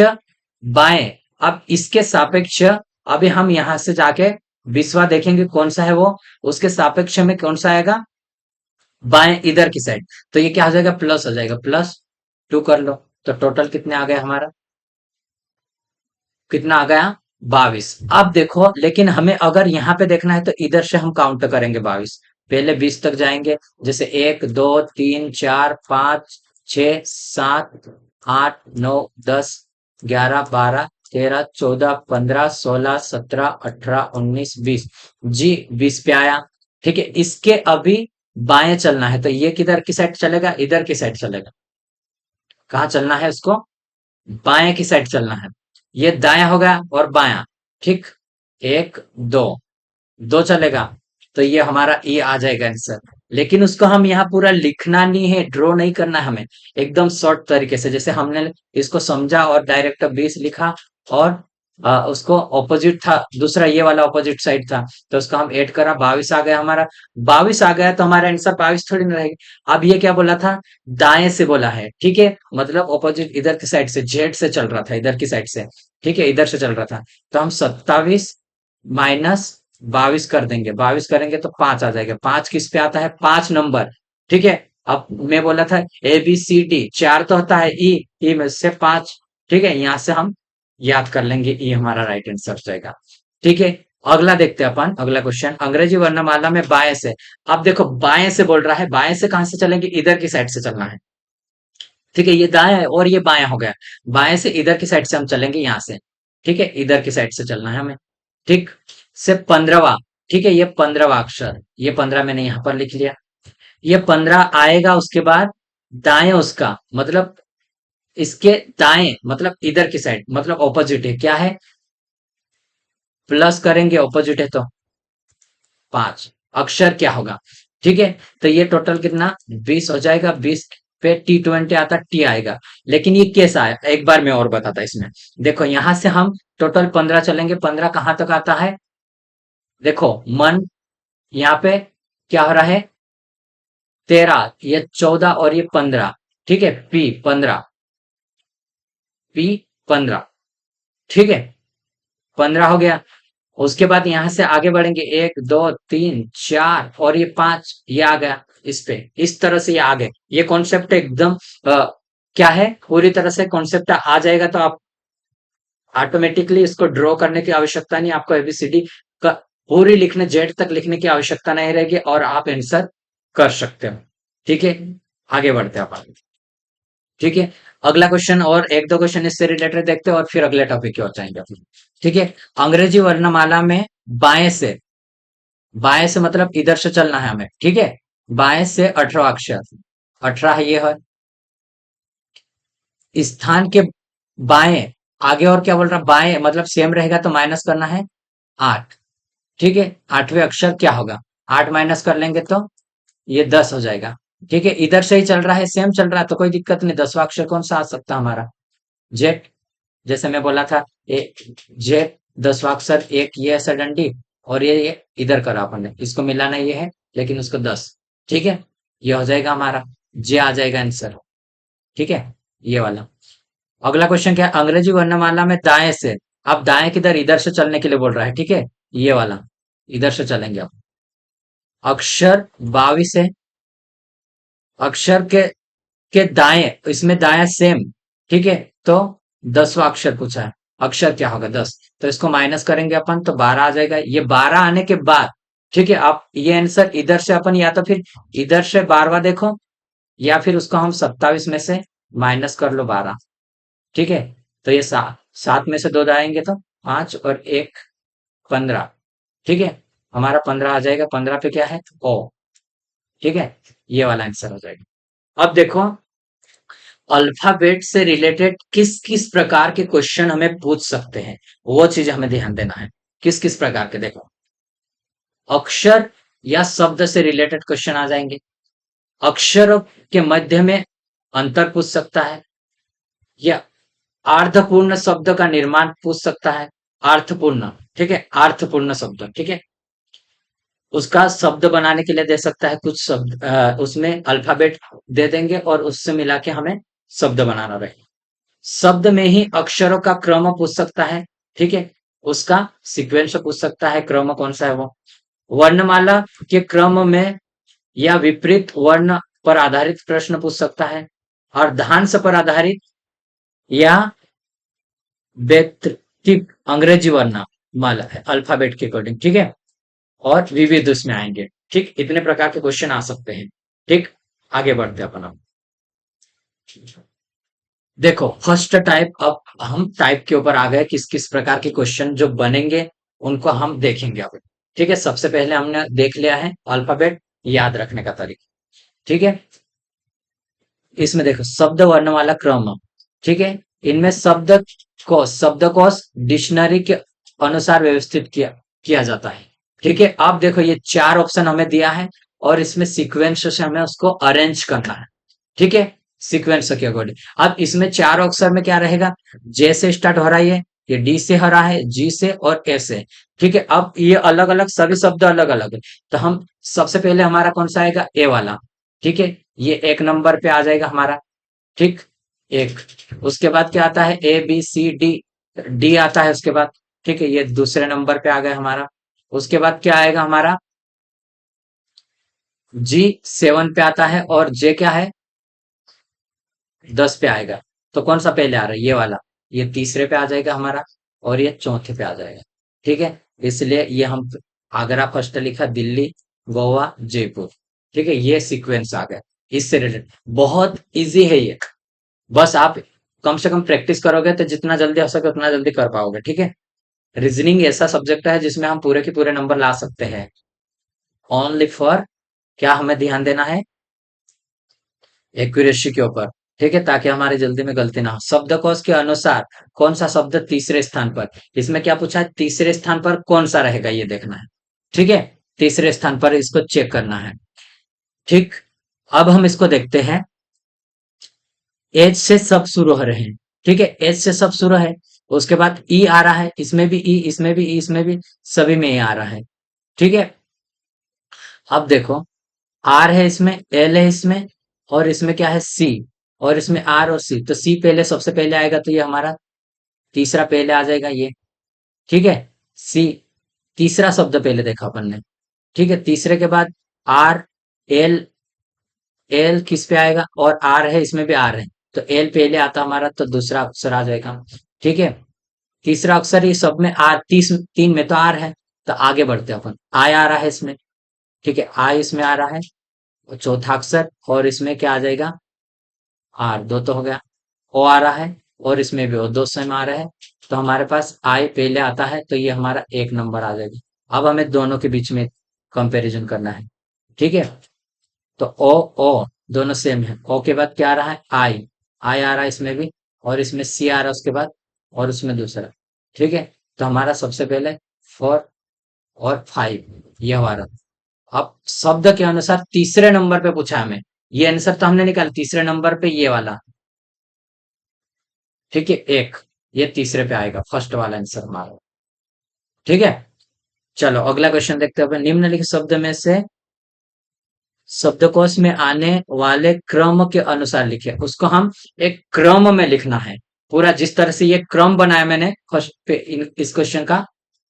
बाएं, अब इसके सापेक्ष, अभी हम यहां से जाके 20वां देखेंगे कौन सा है वो, उसके सापेक्ष में कौन सा आएगा, बाएं इधर की साइड। तो ये क्या हो जाएगा, प्लस हो जाएगा, +2 कर लो। तो टोटल कितने आ गए हमारा, कितना आ गया, 22। अब देखो, लेकिन हमें अगर यहाँ पे देखना है तो इधर से हम काउंट करेंगे 22, पहले 20 तक जाएंगे। जैसे 1 2 3 4 5 6 7 8 9 10 11 12 13 14 15 16 17 18 19 20। जी 20 पे आया। ठीक है, इसके अभी बाएं चलना है, तो ये किधर की साइड चलेगा, इधर की साइड चलेगा। कहाँ चलना है उसको, बाएं की साइड चलना है। ये दायां होगा और बायां, ठीक, 1 2, 2 चलेगा। तो ये हमारा ये आ जाएगा आंसर। लेकिन उसको हम यहाँ पूरा लिखना नहीं है, ड्रॉ नहीं करना है हमें, एकदम शॉर्ट तरीके से, जैसे हमने इसको समझा और डायरेक्ट 20 लिखा, और उसको ऑपोजिट था दूसरा, ये वाला ऑपोजिट साइड था, तो उसको हम ऐड करा, 22 आ गया हमारा। 22 आ गया तो हमारा आंसर 22 थोड़ी ना रहेगी। अब ये क्या बोला था, दाएं से बोला है, ठीक है, मतलब ऑपोजिट इधर की साइड से, जेड से चल रहा था, इधर की साइड से, ठीक है, इधर से चल रहा था। तो हम 27 माइनस 22 कर देंगे, 22 करेंगे तो 5 आ जाएगा। 5 किस पे आता है, 5 नंबर, ठीक है। अब मैं बोला था ABCD 4 तो होता है, ई में से 5, ठीक है, यहां से हम याद कर लेंगे, ई हमारा राइट आंसर हो जाएगा। ठीक है, अगला देखते हैं अपन, अगला क्वेश्चन, अंग्रेजी वर्णमाला में बाएं से। अब देखो बाएं से बोल रहा है, बाएं से कहां से चलेंगे, इधर की साइड से चलना है। ठीक है, ये दायां है और ये बायां हो गया, बाएं से इधर की साइड से हम चलेंगे, यहां से। ठीक है, इधर की साइड से चलना है हमें। ठीक, से 15वां, ठीक है, ये 15वां अक्षर, ये 15 मैंने यहां पर लिख लिया। ये 15 आएगा, उसके बाद दाएं उसका मतलब, इसके दाएं मतलब इधर की साइड, मतलब ऑपोजिट है, क्या है, प्लस करेंगे, ऑपोजिट है तो 5, अक्षर क्या होगा। ठीक है, तो ये टोटल कितना 20 हो जाएगा। 20 पे T20 आता, टी आएगा। लेकिन ये कैसा है, एक बार मैं और बताता इसमें। देखो यहां से हम टोटल 15 चलेंगे, 15 कहां तक आता है, देखो मन, यहाँ पे क्या हो रहा है, 13, ये 14 और ये 15, ठीक है, P15, ठीक है, 15 हो गया। उसके बाद यहां से आगे बढ़ेंगे, 1 2 3 4 और ये 5, ये आ गया इस पे, इस तरह से ये आ गए। ये कॉन्सेप्ट एकदम क्या है, पूरी तरह से कॉन्सेप्ट आ जाएगा, तो आप ऑटोमेटिकली इसको ड्रॉ करने की आवश्यकता नहीं, आपको ABCD का पूरी लिखने, जेड तक लिखने की आवश्यकता नहीं रहेगी, और आप आंसर कर सकते हो। ठीक है, आगे बढ़ते हैं अपन। ठीक है, अगला क्वेश्चन और एक दो क्वेश्चन इससे रिलेटेड देखते हैं, और फिर अगले टॉपिक की ओर जाएंगे अपन। ठीक है, अंग्रेजी वर्णमाला में बाएं से, बाएं से मतलब इधर से चलना है हमें, ठीक है, बाएं से 18 अक्षर, 18 ये है, स्थान के बाएं, आगे और क्या बोल रहा, बाएं मतलब सेम रहेगा तो माइनस करना है 8, ठीक है, 8वें अक्षर क्या होगा, 8 माइनस कर लेंगे तो ये 10 हो जाएगा। ठीक है, इधर से ही चल रहा है, सेम चल रहा है, तो कोई दिक्कत नहीं। 10वां अक्षर कौन सा आ सकता है हमारा, जेड, जैसे मैं बोला था, जेड 10वां अक्षर, एक ये है सडनली, और ये इधर करा अपन ने, इसको मिलाना ये है, लेकिन उसको 10, ठीक है, ये हो जाएगा हमारा, जे आ जाएगा आंसर। ठीक है, ये वाला। अगला क्वेश्चन क्या है, अंग्रेजी वर्णमाला में दाएं से, अब दाएं किधर, इधर से चलने के लिए बोल रहा है, ठीक है, ये वाला, इधर से चलेंगे अब। अक्षर 22 है, अक्षर के दाएं, इसमें दाएं सेम, ठीक है, तो 10वां अक्षर पूछा है, अक्षर क्या होगा, 10, तो इसको माइनस करेंगे अपन तो 12 आ जाएगा। ये 12 आने के बाद, ठीक है, आप ये आंसर इधर से अपन, या तो फिर इधर से 12वां देखो, या फिर उसको हम 27 में से माइनस कर लो 12, ठीक है, तो ये 7 में से 2 जाएंगे तो 5 और 1 15, ठीक है, हमारा 15 आ जाएगा। 15 पे क्या है, ओ, ठीक है, ये वाला आंसर हो जाएगा। अब देखो, अल्फाबेट से रिलेटेड किस किस प्रकार के क्वेश्चन हमें पूछ सकते हैं, वो चीज हमें ध्यान देना है। किस किस प्रकार के, देखो, अक्षर या शब्द से रिलेटेड क्वेश्चन आ जाएंगे, अक्षरों के मध्य में अंतर पूछ सकता है, या अर्थपूर्ण शब्द का निर्माण पूछ सकता है, अर्थपूर्ण, ठीक है, अर्थपूर्ण शब्द, ठीक है, उसका शब्द बनाने के लिए दे सकता है, कुछ शब्द उसमें अल्फाबेट दे देंगे और उससे मिला के हमें शब्द बनाना रहेगा। शब्द में ही अक्षरों का क्रम पूछ सकता है, ठीक है, उसका सीक्वेंस पूछ सकता है, क्रम कौन सा है वो। वर्णमाला के क्रम में या विपरीत वर्ण पर आधारित प्रश्न पूछ सकता है। अर्धांश पर आधारित या वैकल्पिक अंग्रेजी वर्णमाला है अल्फाबेट के अकॉर्डिंग, ठीक है। और विविध उसमें आएंगे, ठीक। इतने प्रकार के क्वेश्चन आ सकते हैं, ठीक। आगे बढ़ते हैं अपन अब। देखो फर्स्ट टाइप, अब हम टाइप के ऊपर आ गए, किस किस प्रकार के क्वेश्चन जो बनेंगे उनको हम देखेंगे अब, ठीक है। सबसे पहले हमने देख लिया है अल्फाबेट याद रखने का तरीका, ठीक है। इसमें देखो शब्द वर्णमाला क्रम, ठीक है। इनमें शब्दकोश डिक्शनरी के अनुसार व्यवस्थित किया जाता है, ठीक है। अब देखो ये चार ऑप्शन हमें दिया है और इसमें सीक्वेंस से हमें उसको अरेंज करना है, ठीक है। सीक्वेंस के अकॉर्डिंग अब इसमें चार अक्षर में क्या रहेगा, जे से स्टार्ट हो रहा है, ये डी से हो रहा है, जी से और ए से, ठीक है। अब ये अलग अलग सभी शब्द अलग अलग है, तो हम सबसे पहले हमारा कौन सा आएगा, ए वाला, ठीक है। ये एक नंबर पे आ जाएगा हमारा, ठीक। एक, उसके बाद क्या आता है, A B C D, D आता है उसके बाद, ठीक है। ये दूसरे नंबर पे आ गया हमारा। उसके बाद क्या आएगा हमारा, जी 7 पे आता है और जे क्या है, 10 पे आएगा। तो कौन सा पहले आ रहा है, ये वाला, ये तीसरे पे आ जाएगा हमारा और ये चौथे पे आ जाएगा, ठीक है। इसलिए ये हम आगरा फर्स्ट लिखा, दिल्ली, गोवा, जयपुर, ठीक है। ये सीक्वेंस आ गया, इससे रिलेटेड बहुत इजी है ये। बस आप कम से कम प्रैक्टिस करोगे तो जितना जल्दी हो सके उतना जल्दी कर पाओगे, ठीक है। रीजनिंग ऐसा सब्जेक्ट है जिसमें हम पूरे के पूरे नंबर ला सकते हैं, ओनली फॉर क्या हमें ध्यान देना है, एक्यूरेसी के ऊपर, ठीक है, ताकि हमारे जल्दी में गलती ना हो। शब्दकोश के अनुसार कौन सा शब्द तीसरे स्थान पर, इसमें क्या पूछा है, तीसरे स्थान पर कौन सा रहेगा ये देखना है, ठीक है। तीसरे स्थान पर इसको चेक करना है, ठीक। अब हम इसको देखते हैं, एच से सब शुरू हो रहे हैं, ठीक है। एच से सब शुरू है, उसके बाद ई आ रहा है, इसमें भी ई, इसमें भी ई, इसमें भी, सभी में ई आ रहा है, ठीक है। अब देखो आर है इसमें, एल है इसमें, और इसमें क्या है, सी, और इसमें आर और सी, तो सी पहले सबसे पहले आएगा, तो ये हमारा तीसरा पहले आ जाएगा ये, ठीक है। सी तीसरा शब्द पहले देखा अपन ने, ठीक है। तीसरे के बाद आर, एल, एल किस पे आएगा, और आर है, इसमें भी आर है, तो एल पहले आता हमारा, तो दूसरा अक्षर आ जाएगा, ठीक है। तीसरा अक्षर ये सब में आर, तीन में तो आर है, तो आगे बढ़ते हैं अपन, आई आ रहा है इसमें, ठीक है। आई इसमें आ रहा है, और चौथा अक्षर, और इसमें क्या आ जाएगा, आर, दो तो हो गया। ओ आ रहा है, और इसमें भी ओ, दो सेम आ रहा है, तो हमारे पास आई पहले आता है, तो ये हमारा एक नंबर आ जाएगा। अब हमें दोनों के बीच में कंपैरिजन करना है, ठीक है। तो ओ, ओ दोनों सेम है। ओ के बाद क्या आ रहा है, आई, आई आ रहा है इसमें भी, और इसमें सी आ रहा है उसके बाद, और उसमें दूसरा, ठीक है। तो हमारा सबसे पहले 4 और 5 ये हमारा। अब शब्द के अनुसार तीसरे नंबर पे पूछा हमें, ये आंसर तो हमने निकाला, तीसरे नंबर पे ये वाला, ठीक है। एक, ये तीसरे पे आएगा, फर्स्ट वाला आंसर हमारा, ठीक है। चलो अगला क्वेश्चन देखते हैं, निम्नलिखित शब्द में से शब्दकोश में आने वाले क्रम के अनुसार लिखे, उसको हम एक क्रम में लिखना है पूरा, जिस तरह से ये क्रम बनाया मैंने फर्स्ट पे इस क्वेश्चन का,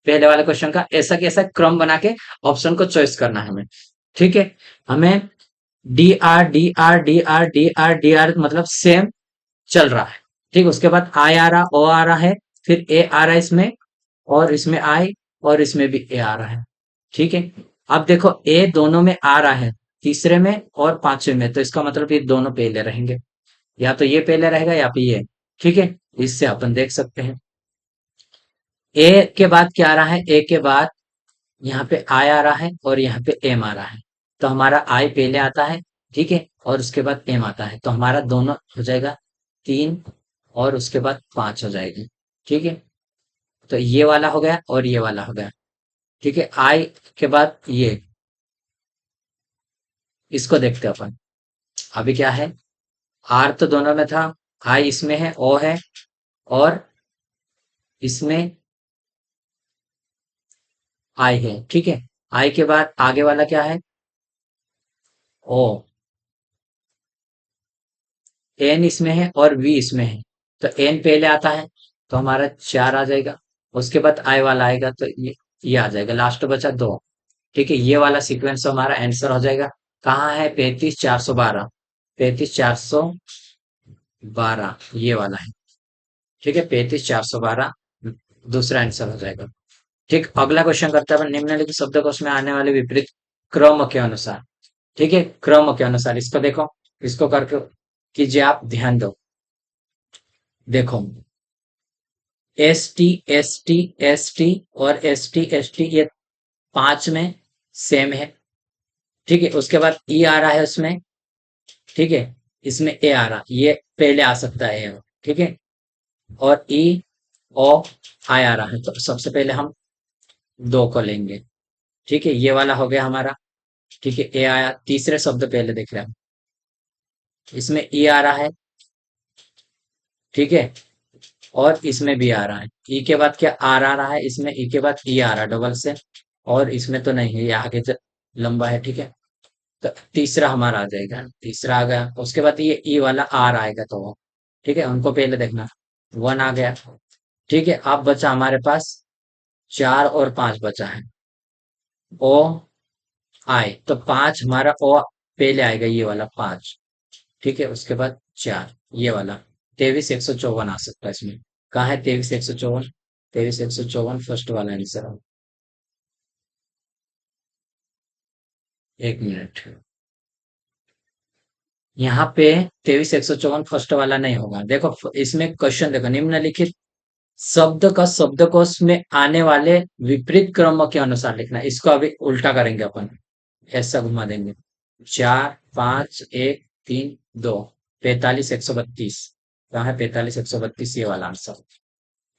पहले वाले क्वेश्चन का, ऐसा कैसा क्रम बना के ऑप्शन को चॉइस करना है हमें, ठीक है। हमें D R D R D R D R D R मतलब सेम चल रहा है, ठीक। उसके बाद आई आ रहा, ओ आ रहा है, फिर ए आ रहा है इसमें, और इसमें आई, और इसमें भी ए आ रहा है, ठीक है। अब देखो ए दोनों में आ रहा है, तीसरे में और पांचवें में, तो इसका मतलब ये दोनों पहले रहेंगे, या तो ये पहले रहेगा या फिर ये, ठीक है। इससे अपन देख सकते हैं ए के बाद क्या आ रहा है, ए के बाद यहाँ पे आई आ रहा है, और यहाँ पे एम आ रहा है, तो हमारा आई पहले आता है, ठीक है, और उसके बाद एम आता है, तो हमारा दोनों हो जाएगा 3, और उसके बाद 5 हो जाएगी, ठीक है। तो ये वाला हो गया और ये वाला हो गया, ठीक है। आई के बाद ये, इसको देखते हैं अपन, अभी क्या है, आर तो दोनों में था, आई इसमें है, ओ है, और इसमें आई है, ठीक है। आई के बाद आगे वाला क्या है, ओ, एन इसमें है और वी इसमें है, तो एन पहले आता है, तो हमारा 4 आ जाएगा, उसके बाद आई वाला आएगा तो ये आ जाएगा, लास्ट बचा दो। ठीक है, ये वाला सीक्वेंस हमारा आंसर हो जाएगा। कहाँ है? 35,412। 35,412 ये वाला है। ठीक है, 35,412 दूसरा आंसर हो जाएगा। ठीक, अगला क्वेश्चन करते हैं अपन, निम्नलिखित शब्दकोश में आने वाले विपरीत क्रम के अनुसार। ठीक है, क्रम के अनुसार इसको देखो, इसको करके कीजिए, आप ध्यान दो। देखो, S T S T S T और एस टी एस टी, ये पांच में सेम है। ठीक है, उसके बाद ई आ रहा है उसमें। ठीक है, इसमें ए आ रहा, ये पहले आ सकता है। ठीक है, और ई ओ आई आ रहा है, तो सबसे पहले हम दो को लेंगे। ठीक है, ये वाला हो गया हमारा। ठीक है, ए आया, तीसरे शब्द पहले देख रहे हैं हम। इसमें ई आ रहा है। ठीक है, और इसमें भी आ रहा है। ई के बाद क्या आर आ रहा है, इसमें ई के बाद ई आ रहा है डबल से। और इसमें तो नहीं है, ये आगे लंबा है। ठीक है, तो तीसरा हमारा आ जाएगा, तीसरा आ गया। उसके बाद ये ई वाला आर आएगा, तो वो ठीक है, उनको पहले देखना। वन आ गया। ठीक है, अब बचा हमारे पास चार और पांच बचा है। ओ आई, तो पांच हमारा ओ पहले आएगा, ये वाला पांच। ठीक है, उसके बाद चार, ये वाला 23,154 आ सकता है इसमें। कहाँ है 23,154? 23,154 फर्स्ट वाला आंसर है। एक मिनट, यहाँ पे 23,154 फर्स्ट वाला नहीं होगा। देखो इसमें क्वेश्चन देखो, निम्नलिखित शब्द का शब्दकोश में आने वाले विपरीत क्रम के अनुसार लिखना है। इसको अभी उल्टा करेंगे अपन, ऐसा घुमा देंगे। चार, पांच, एक, तीन, दो, 45,132। कहाँ है 45,132? ये वाला आंसर।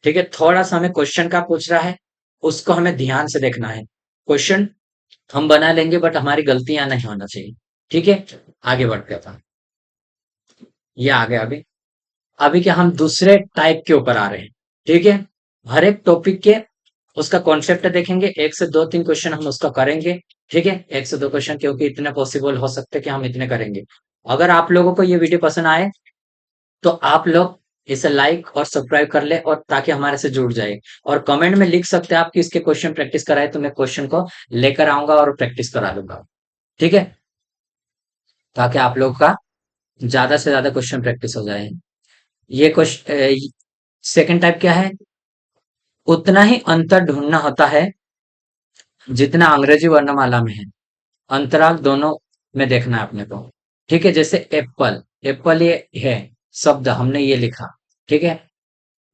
ठीक है, थोड़ा सा हमें क्वेश्चन का पूछ रहा है, उसको हमें ध्यान से देखना है। क्वेश्चन हम बना लेंगे, बट हमारी गलतियां नहीं होना चाहिए। ठीक है, आगे बढ़ते हैं। ये आ गया अभी। अभी क्या, हम दूसरे टाइप के ऊपर आ रहे हैं। ठीक है, हर एक टॉपिक के उसका कॉन्सेप्ट देखेंगे, एक से दो तीन क्वेश्चन हम उसका करेंगे। ठीक है, एक से दो क्वेश्चन, क्योंकि इतने पॉसिबल हो सकते हैं कि हम इतने करेंगे। अगर आप लोगों को ये वीडियो पसंद आए तो आप लोग इसे लाइक और सब्सक्राइब कर ले, और ताकि हमारे से जुड़ जाए। और कमेंट में लिख सकते हैं आप कि इसके क्वेश्चन प्रैक्टिस कराए, तो मैं क्वेश्चन को लेकर आऊंगा और प्रैक्टिस करा दूंगा। ठीक है, ताकि आप लोग का ज्यादा से ज्यादा क्वेश्चन प्रैक्टिस हो जाए। ये क्वेश्चन सेकंड टाइप क्या है? उतना ही अंतर ढूंढना होता है जितना अंग्रेजी वर्णमाला में है। अंतराल दोनों में देखना है अपने को। ठीक है, जैसे एप्पल, एप्पल ये है शब्द, हमने ये लिखा। ठीक है,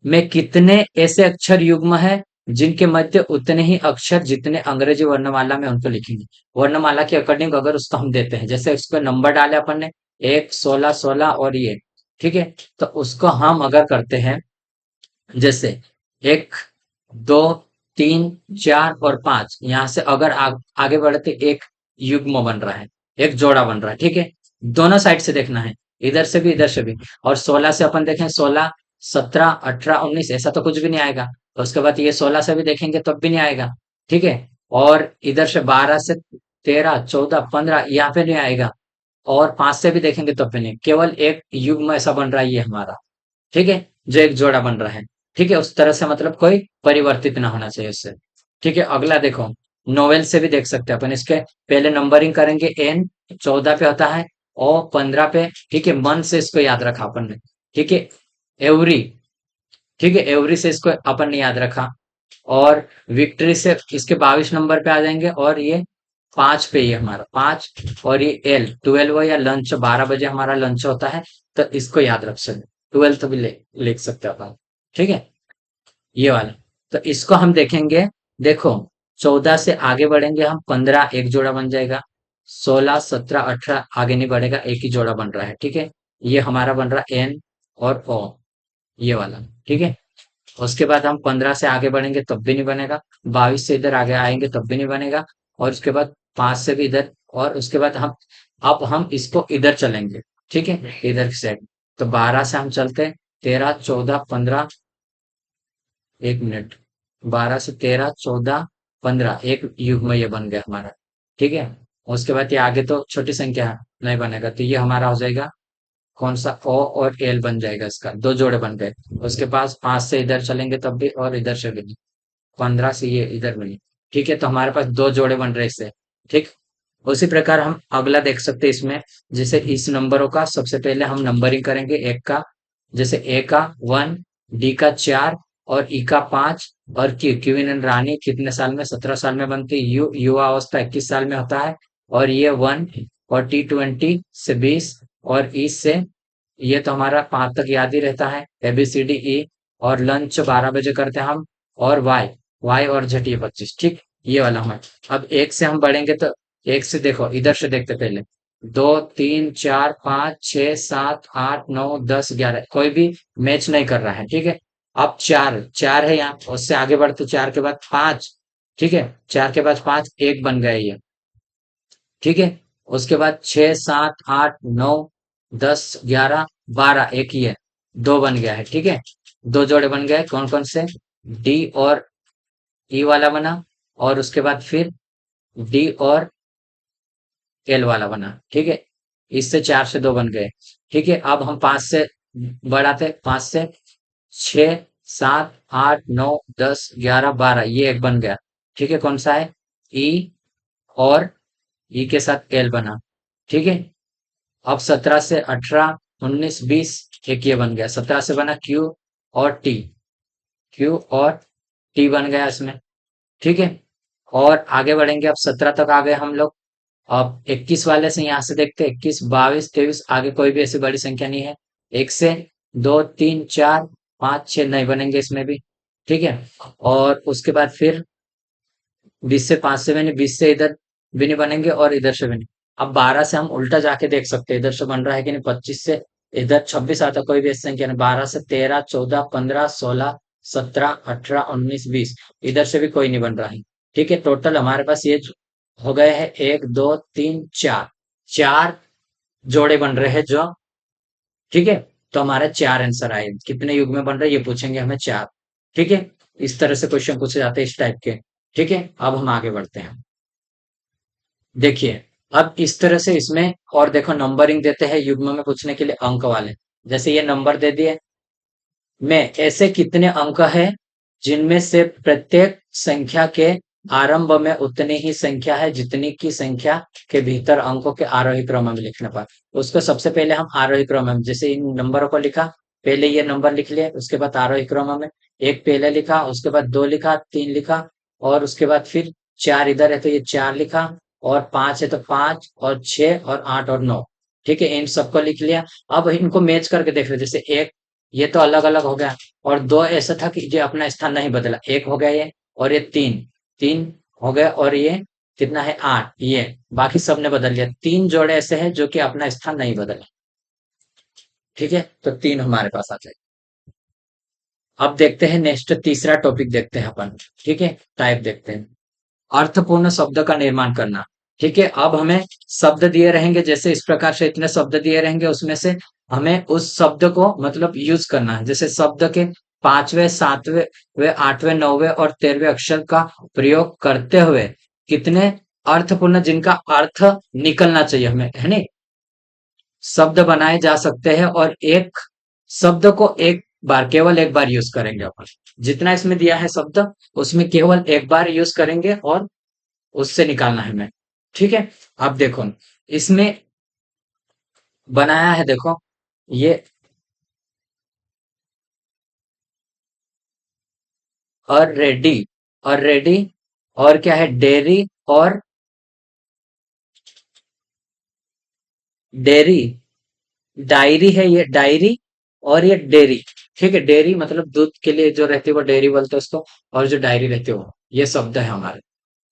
में कितने ऐसे अक्षर युग्म है जिनके मध्य उतने ही अक्षर जितने अंग्रेजी वर्णमाला में, उनको लिखेंगे। वर्णमाला के अकॉर्डिंग अगर उसको हम देते हैं, जैसे उसको नंबर डाले अपन ने, 1, 16, 16 और ये। ठीक है, तो उसको हम अगर करते हैं, जैसे एक, दो, तीन, चार और पांच, यहां से अगर आगे बढ़ते, एक युग्म बन रहा है, एक जोड़ा बन रहा है। ठीक है, दोनों साइड से देखना है, इधर से भी इधर से भी। और 16 से अपन देखें, 16, 17, 18, 19, ऐसा तो कुछ भी नहीं आएगा। तो उसके बाद ये 16 से भी देखेंगे तब भी नहीं आएगा। ठीक है, और इधर से 12 से 13, 14, 15, यहाँ पे नहीं आएगा। और 5 से भी देखेंगे तब भी नहीं, केवल एक युग्म ऐसा बन रहा है ये हमारा। ठीक है, जो एक जोड़ा बन रहा है। ठीक है, उस तरह से मतलब कोई परिवर्तित ना होना चाहिए उससे। ठीक है, अगला देखो, नोवेल से भी देख सकते हैं अपन। इसके पहले नंबरिंग करेंगे, एन 14 पे होता है, ओ 15 पे। ठीक है, मन से इसको याद रखा अपन ने। ठीक है, एवरी। ठीक है, एवरी से इसको अपन ने याद रखा। और विक्ट्री से इसके 22 नंबर पे आ जाएंगे, और ये 5 पे, ये हमारा 5। और ये एल 12 या लंच, 12 बजे हमारा लंच होता है, तो इसको याद रख सकते। 12 भी लिख सकते हैं अपन। ठीक है, ये वाला। तो इसको हम देखेंगे। देखो, 14 से आगे बढ़ेंगे हम, 15 एक जोड़ा बन जाएगा। 16, 17, 18 आगे नहीं बढ़ेगा, एक ही जोड़ा बन रहा है। ठीक है, ये हमारा बन रहा है एन और ओ, ये वाला। ठीक है, उसके बाद हम 15 से आगे बढ़ेंगे तब भी नहीं बनेगा। 22 से इधर आगे आएंगे तब भी नहीं बनेगा। और उसके बाद 5 से भी इधर। और उसके बाद हम, अब हम इसको इधर चलेंगे। ठीक है, इधर की साइड। तो 12 से हम चलते हैं, 13, 14, 15। एक मिनट, 12 से 13, 14, 15, एक युग्म ये बन गया हमारा। ठीक है, उसके बाद ये आगे तो छोटी संख्या नहीं बनेगा, तो ये हमारा हो जाएगा कौन सा ओ और एल बन जाएगा, इसका दो जोड़े बन गए। उसके पास 5 से इधर चलेंगे तब भी, और इधर से भी 15 से ये इधर बनी। ठीक है, तो हमारे पास दो जोड़े बन रहे इससे। ठीक, उसी प्रकार हम अगला देख सकते हैं इसमें। जैसे इस नंबरों का सबसे पहले हम नंबरिंग करेंगे एक का। जैसे ए का 1, डी का 4 और ई का 5। और क्वीन रानी कितने साल में? 17 साल में बनती है। युवा अवस्था 21 साल में होता है। और ये 1 और T20 से 20 और ई से, ये तो हमारा 5 तक याद ही रहता है, ABCDE। और लंच 12 बजे करते हैं हम। और वाई, वाई और जेड ये 25। ठीक, ये वाला हमारा। अब एक से हम बढ़ेंगे तो एक से देखो, इधर से देखते पहले। 2 3 4 5 6 7 8 9 10 11, कोई भी मैच नहीं कर रहा है। ठीक है, अब चार चार है यहाँ, उससे आगे बढ़ते 4 के बाद 5। ठीक है, 4 के बाद 5 एक बन गया ये। ठीक है, उसके बाद 6 7 8 9 10 11 12, एक ही है, दो बन गया है। ठीक है, दो जोड़े बन गए, कौन कौन से? डी और ई वाला बना। और उसके बाद फिर डी और एल वाला बना। ठीक है, इससे 4 से दो बन गए। ठीक है, अब हम 5 से बढ़ाते, 5 से 6 7 8 9 10 11 12, ये एक बन गया। ठीक है, कौन सा है? ई। और ई के साथ एल बना। ठीक है, अब 17 से 18 19 20, एक ये बन गया। 17 से बना क्यू और टी, क्यू और टी बन गया इसमें। ठीक है, और आगे बढ़ेंगे, अब 17 तक आ गए हम लोग। अब 21 वाले से यहाँ से देखते हैं, 21 22 23, आगे कोई भी ऐसी बड़ी संख्या नहीं है। एक से 2 3 4 5 6 नहीं बनेंगे इसमें भी। ठीक है, और उसके बाद फिर 20 से 5 से भी नहीं, 20 से इधर भी नहीं बनेंगे और इधर से भी नहीं। अब 12 से हम उल्टा जाके देख सकते हैं, इधर से बन रहा है कि नहीं। 25 से इधर 26 आता, कोई भी ऐसी संख्या नहीं। 12 से 13 14 15 16 17 18 19 20, इधर से भी कोई नहीं बन रहा है। ठीक है, टोटल हमारे पास ये हो गए हैं 1 2 3 4, चार जोड़े बन रहे हैं जो। ठीक है, तो हमारे चार आंसर आए। कितने युग में बन रहे हैं ये पूछेंगे हमें, चार। ठीक है, इस तरह से क्वेश्चन पूछे जाते हैं इस टाइप के। ठीक है, अब हम आगे बढ़ते हैं। देखिए, अब इस तरह से इसमें और देखो, नंबरिंग देते हैं युग्म में पूछने के लिए अंक वाले। जैसे ये नंबर दे दिए में ऐसे कितने अंक है जिनमें से प्रत्येक संख्या के आरंभ में उतनी ही संख्या है जितनी की संख्या के भीतर अंकों के आरोही क्रम में लिखने पर। उसको सबसे पहले हम आरोही क्रम में, जैसे इन नंबरों को लिखा, पहले ये नंबर लिख लिया, उसके बाद आरोही क्रम में एक पहले लिखा, उसके बाद दो लिखा, तीन लिखा, और उसके बाद फिर चार इधर है तो ये चार लिखा, और पांच है तो पांच, और छह और आठ और नौ। ठीक है, इन सबको लिख लिया। अब इनको मैच करके देख रहे, जैसे एक, ये तो अलग अलग हो गया। और दो ऐसा था कि ये अपना स्थान नहीं बदला, एक हो गया ये। और ये तीन, तीन हो गया। और ये कितना है? आठ। ये बाकी सब ने बदल लिया। तीन जोड़े ऐसे हैं जो कि अपना स्थान नहीं बदला। ठीक है, तो तीन हमारे पास आ जाए। अब देखते हैं नेक्स्ट, तीसरा टॉपिक देखते हैं अपन। ठीक है, टाइप देखते हैं, अर्थपूर्ण शब्द का निर्माण करना। ठीक है, अब हमें शब्द दिए रहेंगे, जैसे इस प्रकार से इतने शब्द दिए रहेंगे, उसमें से हमें उस शब्द को मतलब यूज करना है। जैसे शब्द के पांचवें सातवें वे आठवें नौवें और 13वें अक्षर का प्रयोग करते हुए कितने अर्थपूर्ण, जिनका अर्थ निकलना चाहिए हमें, है नहीं, शब्द बनाए जा सकते हैं। और एक शब्द को एक बार, केवल एक बार यूज करेंगे अपन। जितना इसमें दिया है शब्द, उसमें केवल एक बार यूज करेंगे और उससे निकालना है हमें। ठीक है, अब देखो इसमें बनाया है, देखो ये और रेडी, और रेडी, और क्या है? डेयरी, और डेयरी, डायरी है ये, डायरी, और ये डेयरी। ठीक है, डेयरी मतलब दूध के लिए जो रहती है वो डेयरी बोलते हैं उसको, और जो डायरी रहती है वो, ये शब्द है हमारे।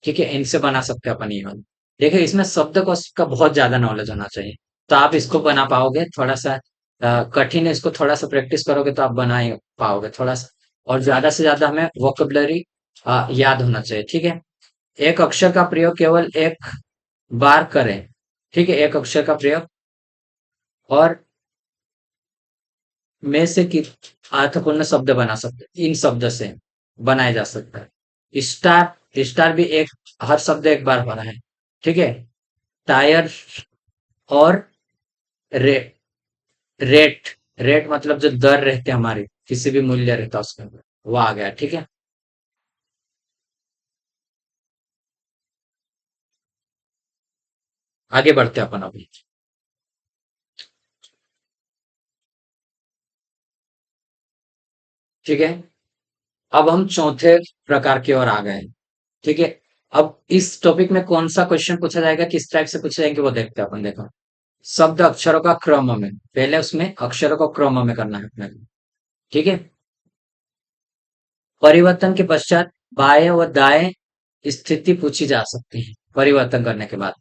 ठीक है, इनसे बना सकते हैं अपन ये वाला। देखिए, इसमें शब्द को का बहुत ज्यादा नॉलेज होना चाहिए, तो आप इसको बना पाओगे। थोड़ा सा कठिन है, इसको थोड़ा सा प्रैक्टिस करोगे तो आप बना ही पाओगे थोड़ा सा। और ज्यादा से ज्यादा हमें वोकेबलरी याद होना चाहिए। ठीक है, एक अक्षर का प्रयोग केवल एक बार करें। ठीक है, एक अक्षर का प्रयोग और में से कि अर्थपूर्ण शब्द बना सकते हैं, इन शब्द से बनाया जा सकता है। स्टार, स्टार भी एक, हर शब्द एक बार बना है। ठीक है, टायर और रे, रेट, रेट मतलब जो दर रहते हैं हमारे, किसी भी मूल्य रहता है उसके अंदर, वो आ गया, ठीक है। आगे बढ़ते हैं अपन अभी। ठीक है, अब हम चौथे प्रकार की ओर आ गए हैं। ठीक है, अब इस टॉपिक में कौन सा क्वेश्चन पूछा जाएगा, किस टाइप से पूछे जाएंगे, वो देखते हैं अपन। देखो, शब्द अक्षरों का क्रम में, पहले उसमें अक्षरों को क्रम में करना है अपने को। ठीक है, परिवर्तन के पश्चात बाएं व दाएं स्थिति पूछी जा सकती है परिवर्तन करने के बाद,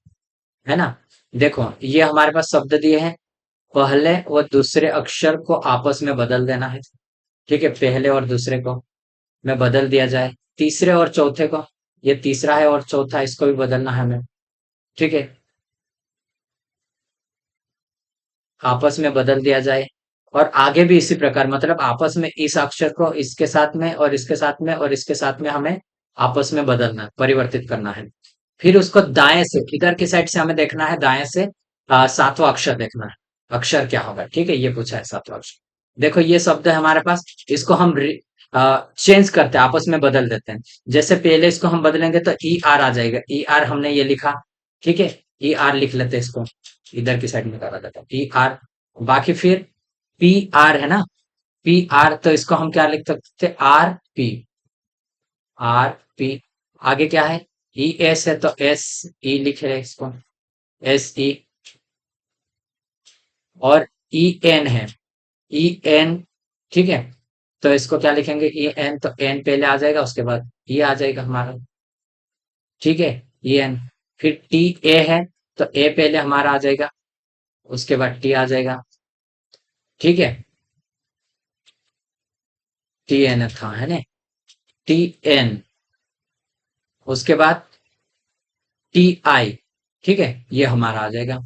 है ना। देखो, ये हमारे पास शब्द दिए हैं, पहले व दूसरे अक्षर को आपस में बदल देना है। ठीक है, पहले और दूसरे को में बदल दिया जाए, तीसरे और चौथे को, ये तीसरा है और चौथा, इसको भी बदलना है हमें। ठीक है, आपस में बदल दिया जाए, और आगे भी इसी प्रकार, मतलब आपस में इस अक्षर को इसके साथ में और इसके साथ में और इसके साथ में हमें आपस में बदलना है, परिवर्तित करना है। फिर उसको दाएं से, इधर की साइड से हमें देखना है, दाएं से सातवां अक्षर देखना है, अक्षर क्या होगा। ठीक है, ये पूछा है सातवां अक्षर। देखो, ये शब्द है हमारे पास, इसको हम चेंज करते हैं, आपस में बदल देते हैं। जैसे पहले इसको हम बदलेंगे तो ई आर आ जाएगा, ई आर हमने ये लिखा। ठीक है, ई आर लिख लेते हैं इसको, इधर की साइड में करा देता हूँ, ई आर। बाकी फिर पी आर है ना, पी आर, तो इसको हम क्या लिख सकते हैं, आर पी, आर पी। आगे क्या है, ई एस है तो एस ई लिखे रहे इसको, एस ई। और ई एन है, ई एन। ठीक है, तो इसको क्या लिखेंगे, ई एन, तो एन पहले आ जाएगा, उसके बाद ई आ जाएगा हमारा। ठीक है, ई एन। फिर टी ए है, तो ए पहले हमारा आ जाएगा, उसके बाद टी आ जाएगा। ठीक है, टी एन था, है ना, टी एन, उसके बाद टी आई। ठीक है, ये हमारा आ जाएगा,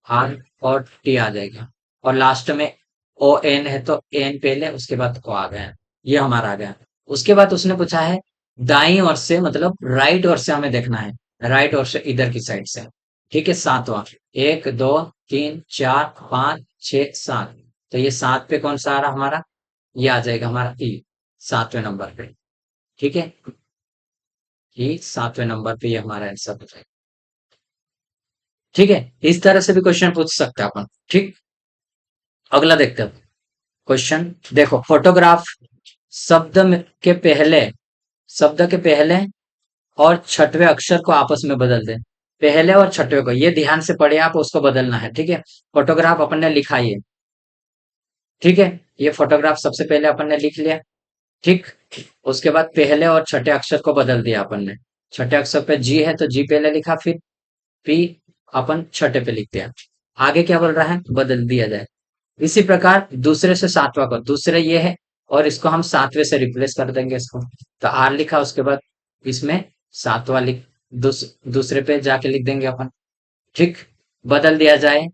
आर और टी आ जाएगा। और लास्ट में ओ एन है, तो एन पहले, उसके बाद ओ आ गया, ये हमारा आ गया। उसके बाद उसने पूछा है दाई ओर से, मतलब राइट ओर से हमें देखना है, राइट ओर से, इधर की साइड से। ठीक है, सातवां, एक दो तीन चार पांच छह सात, तो ये सात पे कौन सा आ रहा हमारा, ये आ जाएगा हमारा ई, सातवें नंबर पे। ठीक है, ई सातवें नंबर पे, ये हमारा आंसर हो जाएगा। ठीक है, इस तरह से भी क्वेश्चन पूछ सकते हैं अपन। ठीक, अगला देखते हैं क्वेश्चन। देखो, फोटोग्राफ के पहले, शब्द के पहले और छठवें अक्षर को आपस में बदल दें, पहले और छठवें को, ये ध्यान से पढ़े आप, उसको बदलना है। ठीक है, फोटोग्राफ अपन ने लिखा ये। ठीक है, ये फोटोग्राफ सबसे पहले अपन ने लिख लिया। ठीक, उसके बाद पहले और छठे अक्षर को बदल दिया अपन ने, छठे अक्षर पे जी है तो जी पहले लिखा, फिर पी अपन छठे पे लिखते हैं। आगे क्या बोल रहा है, बदल दिया जाए। इसी प्रकार दूसरे से सातवां को, दूसरे ये है और इसको हम सातवें से रिप्लेस कर देंगे इसको, तो आर लिखा, उसके बाद इसमें सातवां लिख, दूसरे पे जाके लिख देंगे अपन। ठीक, बदल दिया जाए,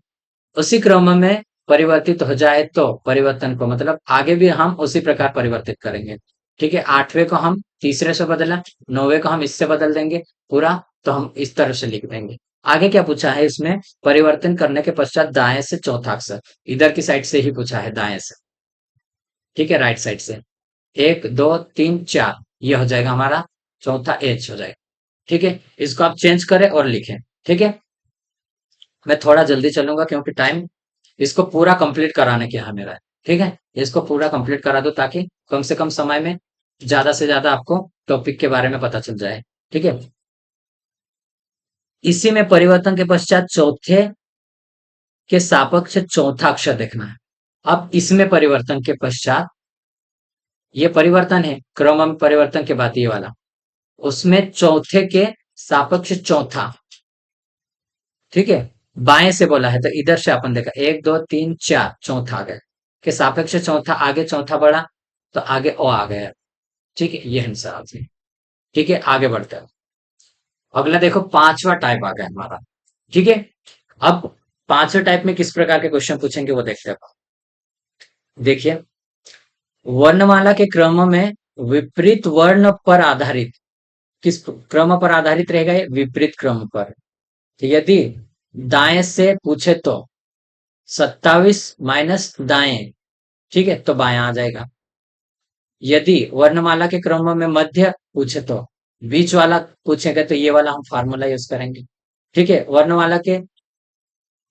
उसी क्रम में परिवर्तित हो जाए तो परिवर्तन को, मतलब आगे भी हम उसी प्रकार परिवर्तित करेंगे। ठीक है, आठवें को हम तीसरे से बदला, नौवे को हम इससे बदल देंगे पूरा, तो हम इस तरह से लिख देंगे। आगे क्या पूछा है इसमें, परिवर्तन करने के पश्चात दाएं से चौथा अक्षर, इधर की साइड से ही पूछा है, दाएं से। ठीक है, राइट साइड से, एक दो तीन चार, ये हो जाएगा हमारा चौथा, एच हो जाएगा। ठीक है, इसको आप चेंज करें और लिखें। ठीक है, मैं थोड़ा जल्दी चलूंगा क्योंकि टाइम इसको पूरा कंप्लीट कराने की है मेरा। ठीक है, इसको पूरा कंप्लीट करा दो ताकि कम से कम समय में ज्यादा से ज्यादा आपको टॉपिक के बारे में पता चल जाए। ठीक है, इसी में परिवर्तन के पश्चात चौथे के सापेक्ष चौथा अक्षर देखना है। अब इसमें परिवर्तन के पश्चात, ये परिवर्तन है, क्रम में परिवर्तन के बाद ये वाला, उसमें चौथे के सापेक्ष चौथा। ठीक है, बाएं से बोला है तो इधर से अपन देखा, एक दो तीन चार, चौथा आ गया, के सापेक्ष चौथा, आगे चौथा बढ़ा तो आगे ओ आ गया। ठीक है, ये आंसर आ गया। ठीक है, आगे बढ़ते हैं। अगला देखो, पांचवा टाइप आ गया हमारा। ठीक है, अब पांचवें टाइप में किस प्रकार के क्वेश्चन पूछेंगे वो देखते हैं। देखिए, वर्णमाला के क्रम में विपरीत वर्ण पर आधारित, किस क्रम पर आधारित रहेगा, ये विपरीत क्रम पर। तो यदि दाएं से पूछे तो 27 माइनस दाएं, ठीक है, तो बायां आ जाएगा। यदि वर्णमाला के क्रम में मध्य पूछे तो बीच वाला पूछेगा तो ये वाला हम फार्मूला यूज करेंगे। ठीक है, वर्णमाला के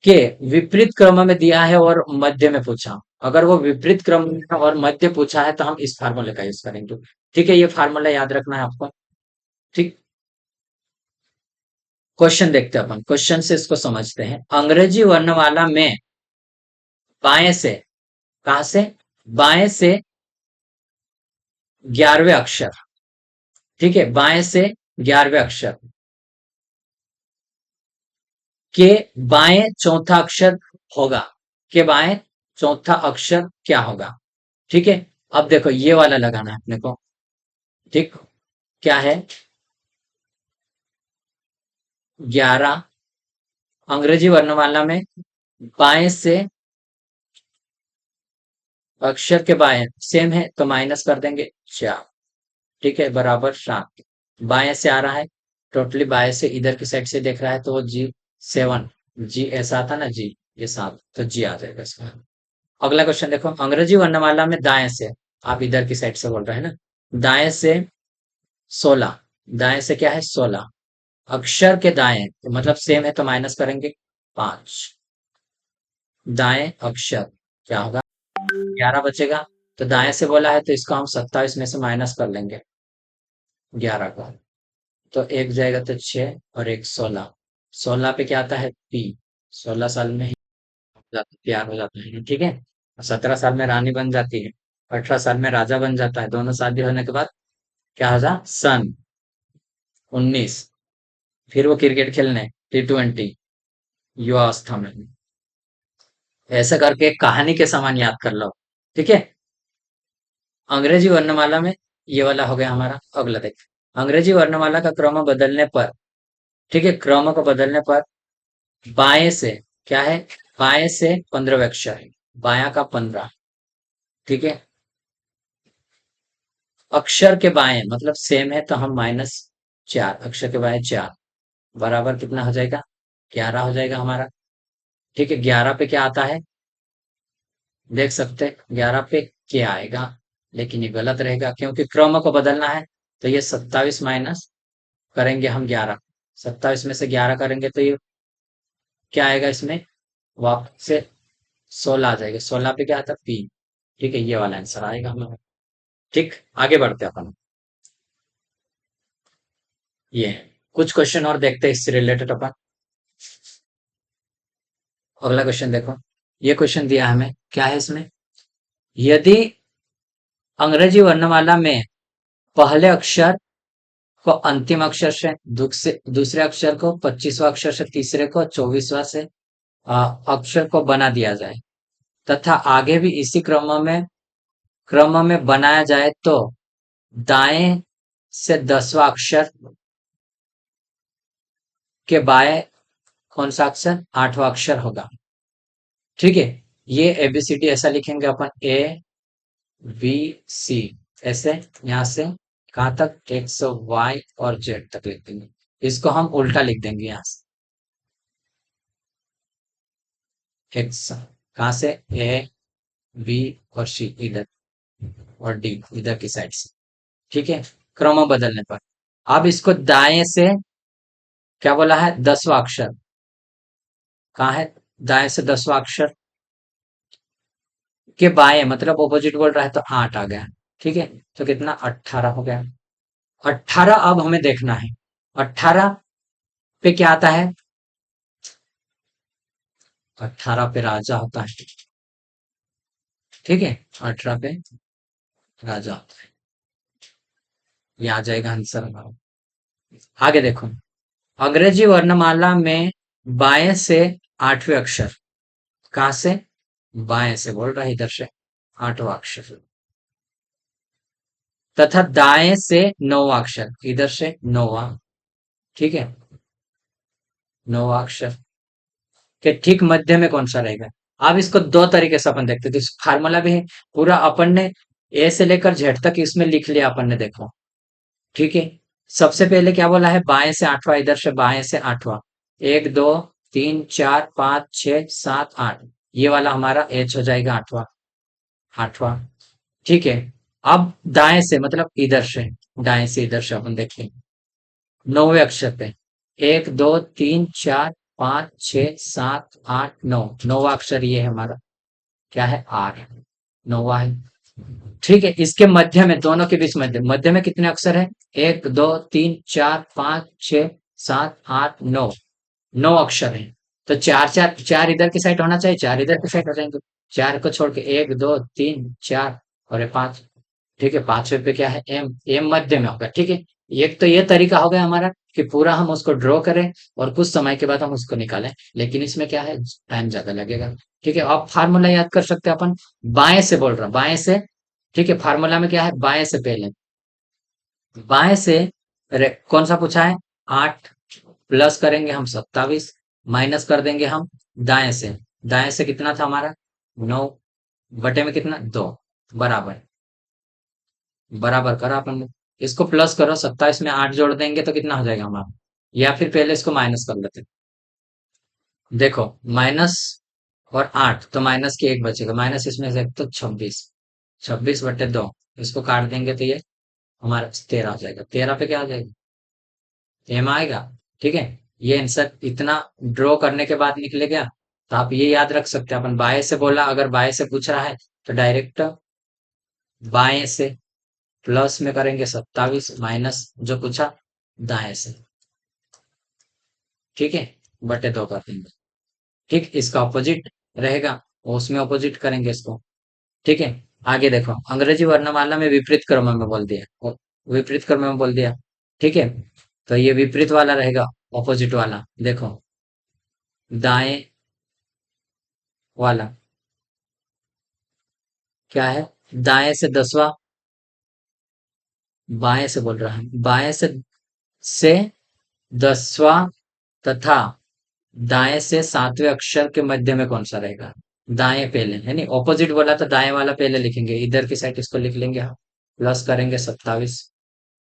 विपरीत क्रम में दिया है और मध्य में पूछा, अगर वो विपरीत क्रम में और मध्य पूछा है तो हम इस फार्मूले का यूज करेंगे। ठीक है, ये फार्मूला याद रखना है आपको। ठीक, क्वेश्चन देखते हैं अपन, क्वेश्चन से इसको समझते हैं। अंग्रेजी वर्णमाला में बाएं से, कहां से, बाएं से 11वें अक्षर, ठीक है, बाएं से 11वें अक्षर के बाएं चौथा अक्षर होगा, के बाएं चौथा अक्षर क्या होगा। ठीक है, अब देखो ये वाला लगाना है अपने को। ठीक, क्या है, 11, अंग्रेजी वर्णमाला में बाएं से अक्षर के बाएं सेम है तो माइनस कर देंगे 4, ठीक है, बराबर 7। बाएं से आ रहा है, टोटली बाएं से इधर की साइड से देख रहा है तो वो G7, जी ऐसा था ना, जी ये 7, तो जी आ जाएगा इसका। अगला क्वेश्चन देखो, अंग्रेजी वर्णमाला में दाएं से, आप इधर की साइड से बोल रहे हैं ना, दाएं से 16, दाएं से क्या है 16, अक्षर के दाएं तो मतलब सेम है तो माइनस करेंगे 5, दाएं अक्षर क्या होगा, 11 बचेगा, तो दाएं से बोला है तो इसको हम 27 में से माइनस कर लेंगे 11 का, तो एक जाएगा तो 6 और एक 16, 16 पे क्या आता है पी, 16 साल में ही तैयार हो जाता है, ठीक है। 17 साल में रानी बन जाती है, 18 साल में राजा बन जाता है, दोनों शादी होने के बाद क्या होगा सन 19, फिर वो क्रिकेट खेलने T20 युवा अवस्था में, ऐसा करके एक कहानी के समान याद कर लो। ठीक है, अंग्रेजी वर्णमाला में ये वाला हो गया हमारा। अगला देख, अंग्रेजी वर्णमाला का क्रम बदलने पर, ठीक है, क्रम को बदलने पर बाएं से क्या है, बाएं से 15वें अक्षर है, बाया का 15, ठीक है, अक्षर के बाएं मतलब सेम है तो हम -4, अक्षर के बाएं 4 बराबर कितना हो जाएगा, 11 हो जाएगा हमारा। ठीक है, 11 पे क्या आता है देख सकते हैं, 11 पे क्या आएगा, लेकिन ये गलत रहेगा क्योंकि क्रम को बदलना है, तो ये 27 माइनस करेंगे हम 11, 27 में से 11 करेंगे तो ये क्या आएगा इसमें, वापस से 16 आ जाएगा, 16 पे क्या आता है पी, ठीक है, ये वाला आंसर आएगा हमारा। ठीक, आगे बढ़ते हैं अपन, ये कुछ क्वेश्चन और देखते हैं इससे रिलेटेड अपन। अगला क्वेश्चन देखो, ये क्वेश्चन दिया हमें, क्या है इसमें, यदि अंग्रेजी वर्णमाला में पहले अक्षर को अंतिम अक्षर से, दूसरे अक्षर को 25वां अक्षर से, तीसरे को 24वां से अक्षर को बना दिया जाए तथा आगे भी इसी क्रम में बनाया जाए तो दाएं से 10वां अक्षर के बाएं कौन सा अक्षर, 8वां अक्षर होगा। ठीक है, ये ABCD ऐसा लिखेंगे अपन, ABC, ऐसे यहाँ से कहाँ तक, X Y और Z तक लिख देंगे, इसको हम उल्टा लिख देंगे यहाँ से, X कहाँ से, A B और C इधर, और D इधर की साइड से। ठीक है, क्रम बदलने पर अब इसको दाएं से क्या बोला है, 10वां अक्षर कहाँ है, दाएं से 10वां अक्षर के बाएं मतलब ऑपोजिट बोल रहा है तो 8 आ गया, ठीक है, तो कितना 18 हो गया। 18 अब हमें देखना है, 18 पे क्या आता है, 18 पे राजा होता है, ठीक है, 18 पे राजा होता है, ये आ जाएगा आंसर हमारा। आगे देखो, अंग्रेजी वर्णमाला में बाएं से 8वें अक्षर, कहां से, बाएं से बोल रहा है इधर से, 8वां अक्षर तथा दाएं से 9वां अक्षर, इधर से 9वां, ठीक है, 9वां अक्षर के ठीक मध्य में कौन सा रहेगा। अब इसको दो तरीके से अपन देखते हैं, तो फार्मूला भी है पूरा, अपन ने ए से लेकर जेड तक इसमें लिख लिया अपन ने, देखो, ठीक है। सबसे पहले क्या बोला है, बाएं से 8वां, इधर से बाएं से 8वां, 1 2 3 4 5 6 7 8, ये वाला हमारा एच हो जाएगा आठवां। आठवां। ठीक है। अब दाएं से मतलब इधर से, दाएं से इधर से अपन देखें, नौवे अक्षर पे, एक दो तीन चार पाँच छ सात आठ नौ, नौवा अक्षर ये है हमारा, क्या है, आर, नौवा है। ठीक है, इसके मध्य में, दोनों के बीच मध्य, मध्य में कितने अक्षर है, एक दो तीन चार पाँच छ सात आठ नौ, नौ अक्षर है। तो चार चार, चार इधर की साइड होना चाहिए, चार इधर की साइड हो जाएंगे। चार को छोड़ के एक दो तीन चार और ये पांच। ठीक है, पांचवे पे क्या है, एम, एम मध्य में होगा। ठीक है, एक तो ये तरीका हो गया हमारा कि पूरा हम उसको ड्रॉ करें और कुछ समय के बाद हम उसको निकालें, लेकिन इसमें क्या है, टाइम ज्यादा लगेगा। ठीक है, अब फार्मूला याद कर सकते हैं अपन, बाएं से बोल रहा हूं, बाएं से। ठीक है, फार्मूला में क्या है, बाएं से पहले, बाएं से, कौन सा पूछा है, आठ, प्लस करेंगे हम 27, माइनस कर देंगे हम दाएं से, दाएं से कितना था हमारा, 9, बटे में कितना, 2, बराबर, बराबर करा अपन ने। इसको प्लस करो, 27 में 8 जोड़ देंगे तो कितना हो जाएगा हमारा, या फिर पहले इसको माइनस कर लेते हैं। देखो, माइनस और 8 तो माइनस के एक बचेगा, माइनस इसमें से एक तो 26, 26/2, इसको काट देंगे तो ये हमारा 13 हो जाएगा। 13 पे क्या आ जाएगा, एम आएगा। ठीक है, ये आंसर इतना ड्रॉ करने के बाद निकलेगा। तो आप ये याद रख सकते हैं, अपन बाएं से बोला, अगर बाएं से पूछ रहा है तो डायरेक्ट बाएं से, प्लस में करेंगे 27, माइनस जो पूछा दाएं से। ठीक है, बटे 2 कर देंगे। ठीक, इसका ऑपोजिट रहेगा, उसमें ऑपोजिट करेंगे इसको। ठीक है, आगे देखो, अंग्रेजी वर्णमाला में विपरीत क्रम में बोल दिया, विपरीत क्रम में बोल दिया। ठीक है, तो ये विपरीत वाला रहेगा, ऑपोजिट वाला देखो, दाएं वाला क्या है, दाएं से 10वां, बाएं से बोल रहा है, बाएं से 10वां, तथा दाएं से 7वें अक्षर के मध्य में कौन सा रहेगा, दाएं पहले है, नहीं ऑपोजिट बोला तो दाएं वाला पहले लिखेंगे, इधर की साइड इसको लिख लेंगे हम, प्लस करेंगे 27,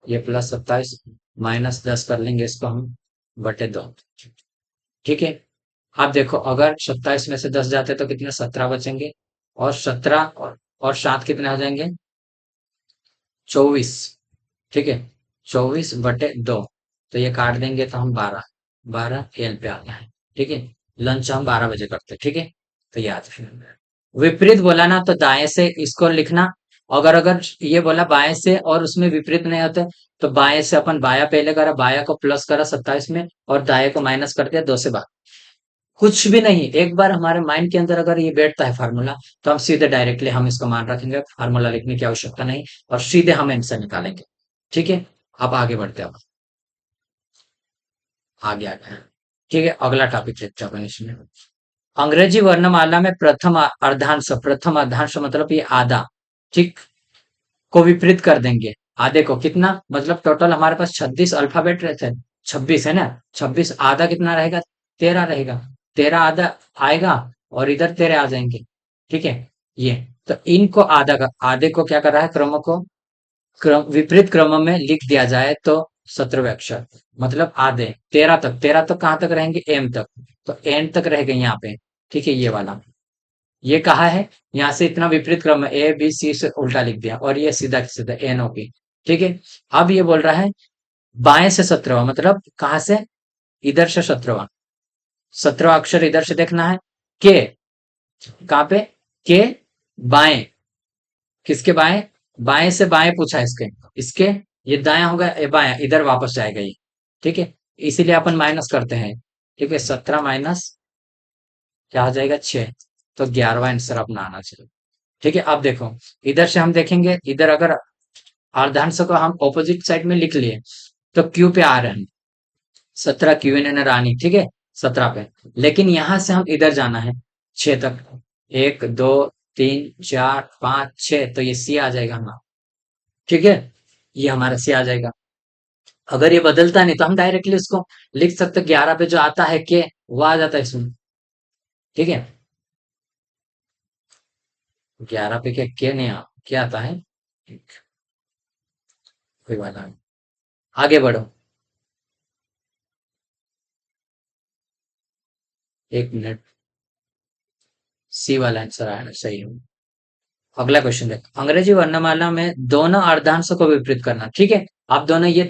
ये प्लस 27, -10 कर लेंगे इसको हम, बटे 2। ठीक है, आप देखो, अगर 27 में से 10 जाते तो कितने, 17 बचेंगे, और 17 और 7 कितने हो जाएंगे, 24। ठीक है, 24/2, तो ये काट देंगे तो हम 12, 12 एल पे आता है। ठीक है, लंच हम 12 बजे करते हैं। ठीक है, तो याद है, विपरीत बोला ना तो दाएं से इसको लिखना, अगर अगर ये बोला बाएं से और उसमें विपरीत नहीं होते, तो बाएं से अपन बाया पहले करा, बाया को प्लस करा 27 में, और दाएं को माइनस कर दिया 2 से बाहर, कुछ भी नहीं, एक बार हमारे माइंड के अंदर अगर ये बैठता है फार्मूला, तो हम सीधे डायरेक्टली हम इसको मान रखेंगे, फार्मूला लिखने की आवश्यकता नहीं, और सीधे हम आंसर निकालेंगे। ठीक है, अब आगे बढ़ते हैं, अब आगे आगे, ठीक है, अगला टॉपिक देखते हैं अपन इसमें, अंग्रेजी वर्णमाला में प्रथम अर्धांश, प्रथम अर्धांश मतलब ये आधा, ठीक, को विपरीत कर देंगे। आधे को कितना, मतलब टोटल हमारे पास 26 अल्फाबेट रहते हैं, 26 है ना, 26 आधा कितना रहेगा, 13 रहेगा, 13 आधा आएगा, और इधर 13 आ जाएंगे। ठीक है, ये, तो इनको आधा का, आधे को क्या कर रहा है, क्रम को, क्रम विपरीत क्रम में लिख दिया जाए तो 17वें अक्षर, मतलब आधे, 13 तक, 13 तक कहां तक रहेंगे, एम तक, तो एन तक रहेगा यहाँ पे। ठीक है, ये वाला, ये कहा है, यहाँ से इतना विपरीत क्रम में ए बी सी से उल्टा लिख दिया, और ये सीधा सीधा एन ओ पी। ठीक है, अब ये बोल रहा है बाएं से 17वां, मतलब कहां से, इधर से 17वां, 17वां अक्षर इधर से देखना है, के, कहां पे, के, बाएं, किसके बाएं, बाएं से बाएं पूछा है इसके, इसके, ये दाया होगा, ये बाया, इधर वापस जाएगा ये। ठीक है, इसीलिए अपन माइनस करते हैं। ठीक है, 17 माइनस क्या आ जाएगा, 6, तो 11वां आंसर अपना आना चाहिए। ठीक है, अब देखो, इधर से हम देखेंगे, इधर अगर अर्धांश को हम ऑपोजिट साइड में लिख लिए, तो क्यू पे आ रहे हैं, 17 क्यू एन एन रानी। ठीक है, 17 पे, लेकिन यहां से हम इधर जाना है 6 तक, 1 2 3 4 5 6, तो ये सी आ जाएगा हमारा। ठीक है, ये हमारा सी आ जाएगा। अगर ये बदलता नहीं तो हम डायरेक्टली उसको लिख सकते, 11 पे जो आता है के, वो आ जाता है इसमें। ठीक है, 11 पे क्या के नहीं क्या आता है, कोई बात नहीं, आगे बढ़ो, 1 मिनट, सी वाला आंसर आया, सही है। अगला क्वेश्चन देखो, अंग्रेजी वर्णमाला में दोनों अर्धांशों को विपरीत करना, ठीक है। आप दोनों ये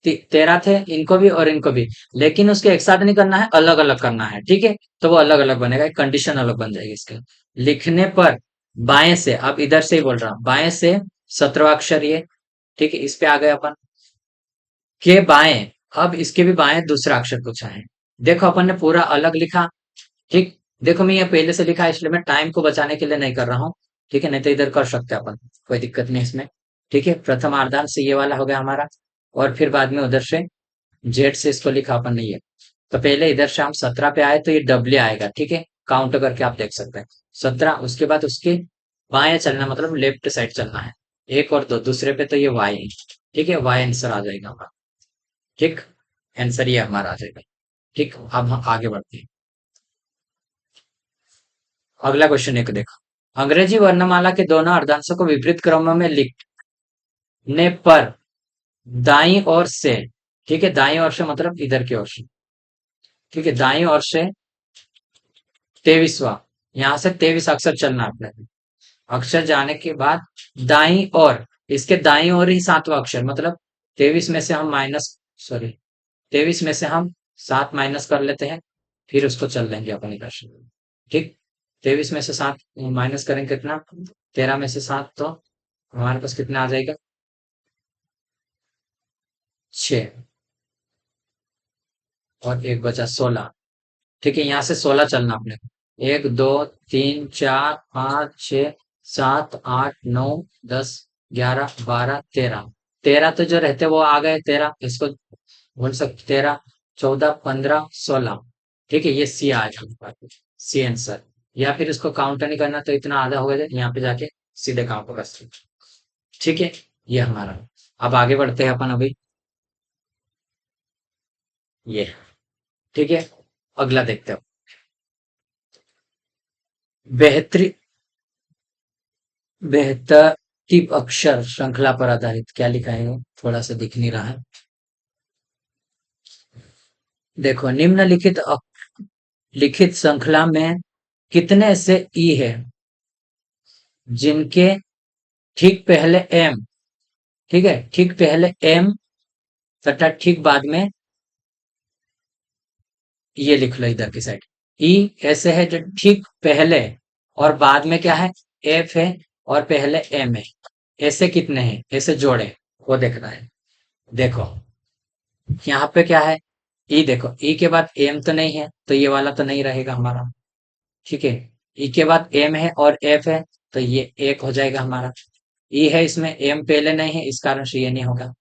13 थे, इनको भी और इनको भी, लेकिन उसके एक साथ नहीं करना है, अलग अलग करना है, ठीक है। तो वो अलग अलग बनेगा, एक कंडीशन अलग बन जाएगी इसके। लिखने पर बाएं से, अब इधर से ही बोल रहा हूं, बाएं से 17वां अक्षर ये, ठीक है। इस पे आ गए अपन के बाएं, अब इसके भी बाएं दूसरा अक्षर पूछा है। देखो अपन ने पूरा अलग लिखा, ठीक। देखो मैं ये पहले से लिखा है, इसलिए मैं टाइम को बचाने के लिए नहीं कर रहा हूँ, ठीक है। नहीं तो इधर कर सकते हैं अपन, कोई दिक्कत नहीं इसमें, ठीक है। प्रथम आर्धांश से ये वाला हो गया हमारा, और फिर बाद में उधर से जेड से इसको लिखा अपन ने ये। तो पहले इधर से हम 17 पे आए तो ये डब्ल्यू आएगा, ठीक है। काउंट करके आप देख सकते हैं 17, उसके बाद उसके बाएं चलना, मतलब लेफ्ट साइड चलना है, एक और दो, दूसरे पे तो ये वाई है, ठीक है। वाई आंसर आ जाएगा हमारा, ठीक। आंसर ये हमारा आ जाएगा, ठीक। अब हम आगे बढ़ते हैं। अगला क्वेश्चन एक देखो, अंग्रेजी वर्णमाला के दोनों अर्धांशों को विपरीत क्रम में लिखने पर दाईं ओर से, ठीक है, दाईं ओर से मतलब इधर की ओर से, ठीक है, दाईं ओर से 23वां, यहां से 23 अक्षर चलना है अपने, अक्षर जाने के बाद दाईं ओर, इसके दाईं ओर ही 7वां अक्षर, मतलब 23 में से हम माइनस, सॉरी, 23 में से हम 7 माइनस कर लेते हैं, फिर उसको चल लेंगे अपन इधर से, ठीक। 23 में से 7 माइनस करेंगे कितना, 13 में से 7, तो हमारे पास कितना आ जाएगा, 6, और एक बचा 16, ठीक है। यहाँ से 16 चलना अपने को, 1 2 3 4 5 6 7 8 9 10 11 12 13, 13 तो जो रहते वो आ गए, 13 इसको बोल सकते, 13 14 15 16, ठीक है। ये सी आ जाएगा, सी आंसर। या फिर इसको काउंट नहीं करना तो इतना आधा हो गया, यहाँ पे जाके सीधे काउंट कर सकते, ठीक है। ये हमारा, अब आगे बढ़ते हैं अपन अभी, ये, ठीक है। अगला देखते हैं, बेहतरी बेहतरीन अक्षर श्रृंखला पर आधारित, क्या लिखा है, थोड़ा सा दिख नहीं रहा है। देखो, निम्नलिखित लिखित श्रृंखला में कितने ऐसे ई है जिनके ठीक पहले एम, ठीक है, ठीक पहले एम तथा ठीक बाद में, ये लिख लो इधर की साइड, ई ऐसे है जो ठीक पहले और बाद में क्या है, एफ है, और पहले एम है। ऐसे कितने हैं, ऐसे जोड़े, वो देखना है। देखो यहाँ पे क्या है, ई, देखो ई के बाद एम तो नहीं है, तो ये वाला तो नहीं रहेगा हमारा, ठीक है। ई के बाद एम है और एफ है, तो ये एक हो जाएगा हमारा। ई है, इसमें एम पहले नहीं है, इस कारण से ये नहीं होगा,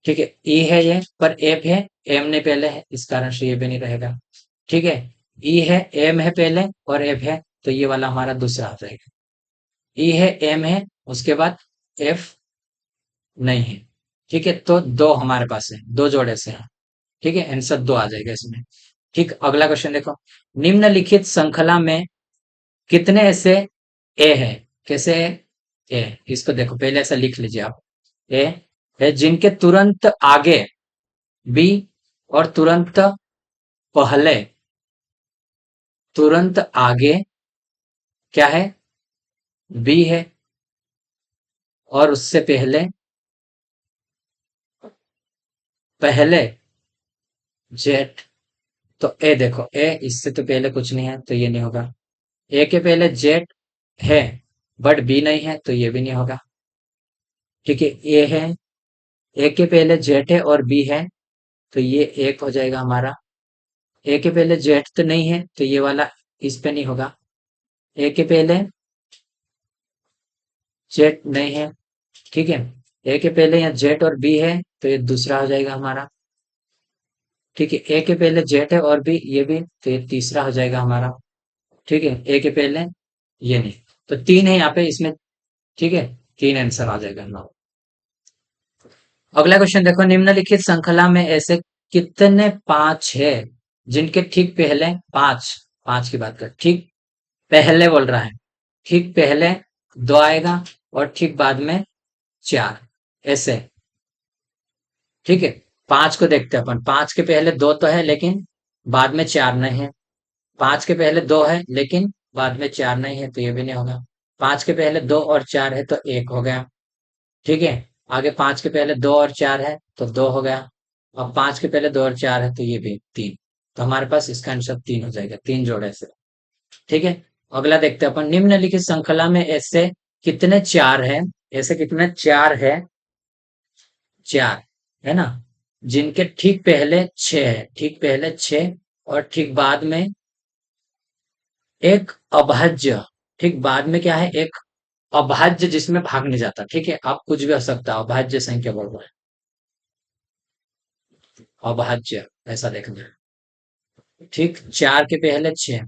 ठीक है। ई है ये, पर एफ है, एम ने पहले है, इस कारण से ये भी नहीं रहेगा, ठीक है। ई है, एम है पहले और एफ है, तो ये वाला हमारा दूसरा आ जाएगा। ई है, एम है, उसके बाद एफ नहीं है, ठीक है। तो दो हमारे पास है, दो जोड़े से है, ठीक है। आंसर दो आ जाएगा इसमें, ठीक। अगला क्वेश्चन देखो, निम्नलिखित श्रृंखला में कितने ऐसे ए है, कैसे ए, इसको देखो पहले ऐसा लिख लीजिए आप, ए है जिनके तुरंत आगे बी, और पहले तुरंत आगे क्या है, बी है, और उससे पहले पहले जेड, तो ए, देखो ए, इससे तो पहले कुछ नहीं है, तो ये नहीं होगा। ए के पहले जेड है, बट बी नहीं है, तो ये भी नहीं होगा, ठीक है। ए है, ए के पहले जेड है और बी है, तो ये एक हो जाएगा हमारा। ए के पहले जेड तो नहीं है, तो ये वाला इस पे नहीं होगा। ए के पहले जेड नहीं है, ठीक है। ए के पहले यहाँ जेड और बी है, तो ये दूसरा हो जाएगा हमारा, ठीक है। ए के पहले जेड है और बी, ये भी, तो ये तीसरा हो जाएगा हमारा, ठीक है। ए के पहले ये नहीं, तो तीन है यहाँ पे इसमें, ठीक है। तीन आंसर आ जाएगा हमारा। अगला क्वेश्चन देखो, निम्नलिखित श्रृंखला में ऐसे कितने पांच है जिनके ठीक पहले, पांच, पांच की बात कर, ठीक पहले बोल रहा है, ठीक पहले दो आएगा और ठीक बाद में चार, ऐसे, ठीक है। पांच को देखते हैं अपन, पांच के पहले दो तो है लेकिन बाद में चार नहीं है, पांच के पहले दो है लेकिन बाद में चार नहीं है तो ये भी नहीं होगा। पांच के पहले दो और चार है तो एक हो गया। ठीक है। आगे पांच के पहले दो और चार है तो दो हो गया। अब पांच के पहले दो और चार है तो ये भी तीन। तो हमारे पास इसका आंसर तीन हो जाएगा, तीन जोड़े से। ठीक है। अगला देखते हैं अपन, निम्नलिखित श्रृंखला में ऐसे कितने चार है, ऐसे कितने चार है, चार, है ना, जिनके ठीक पहले छह है, ठीक पहले छह, और ठीक बाद में एक अभाज्य, ठीक बाद में क्या है, एक अभाज्य जिसमें भाग नहीं जाता। ठीक है, आप कुछ भी हो सकता है, अभाज्य संख्या बोल रहे हैं, अभाज्य, ऐसा देखना है। ठीक, चार के पहले छह,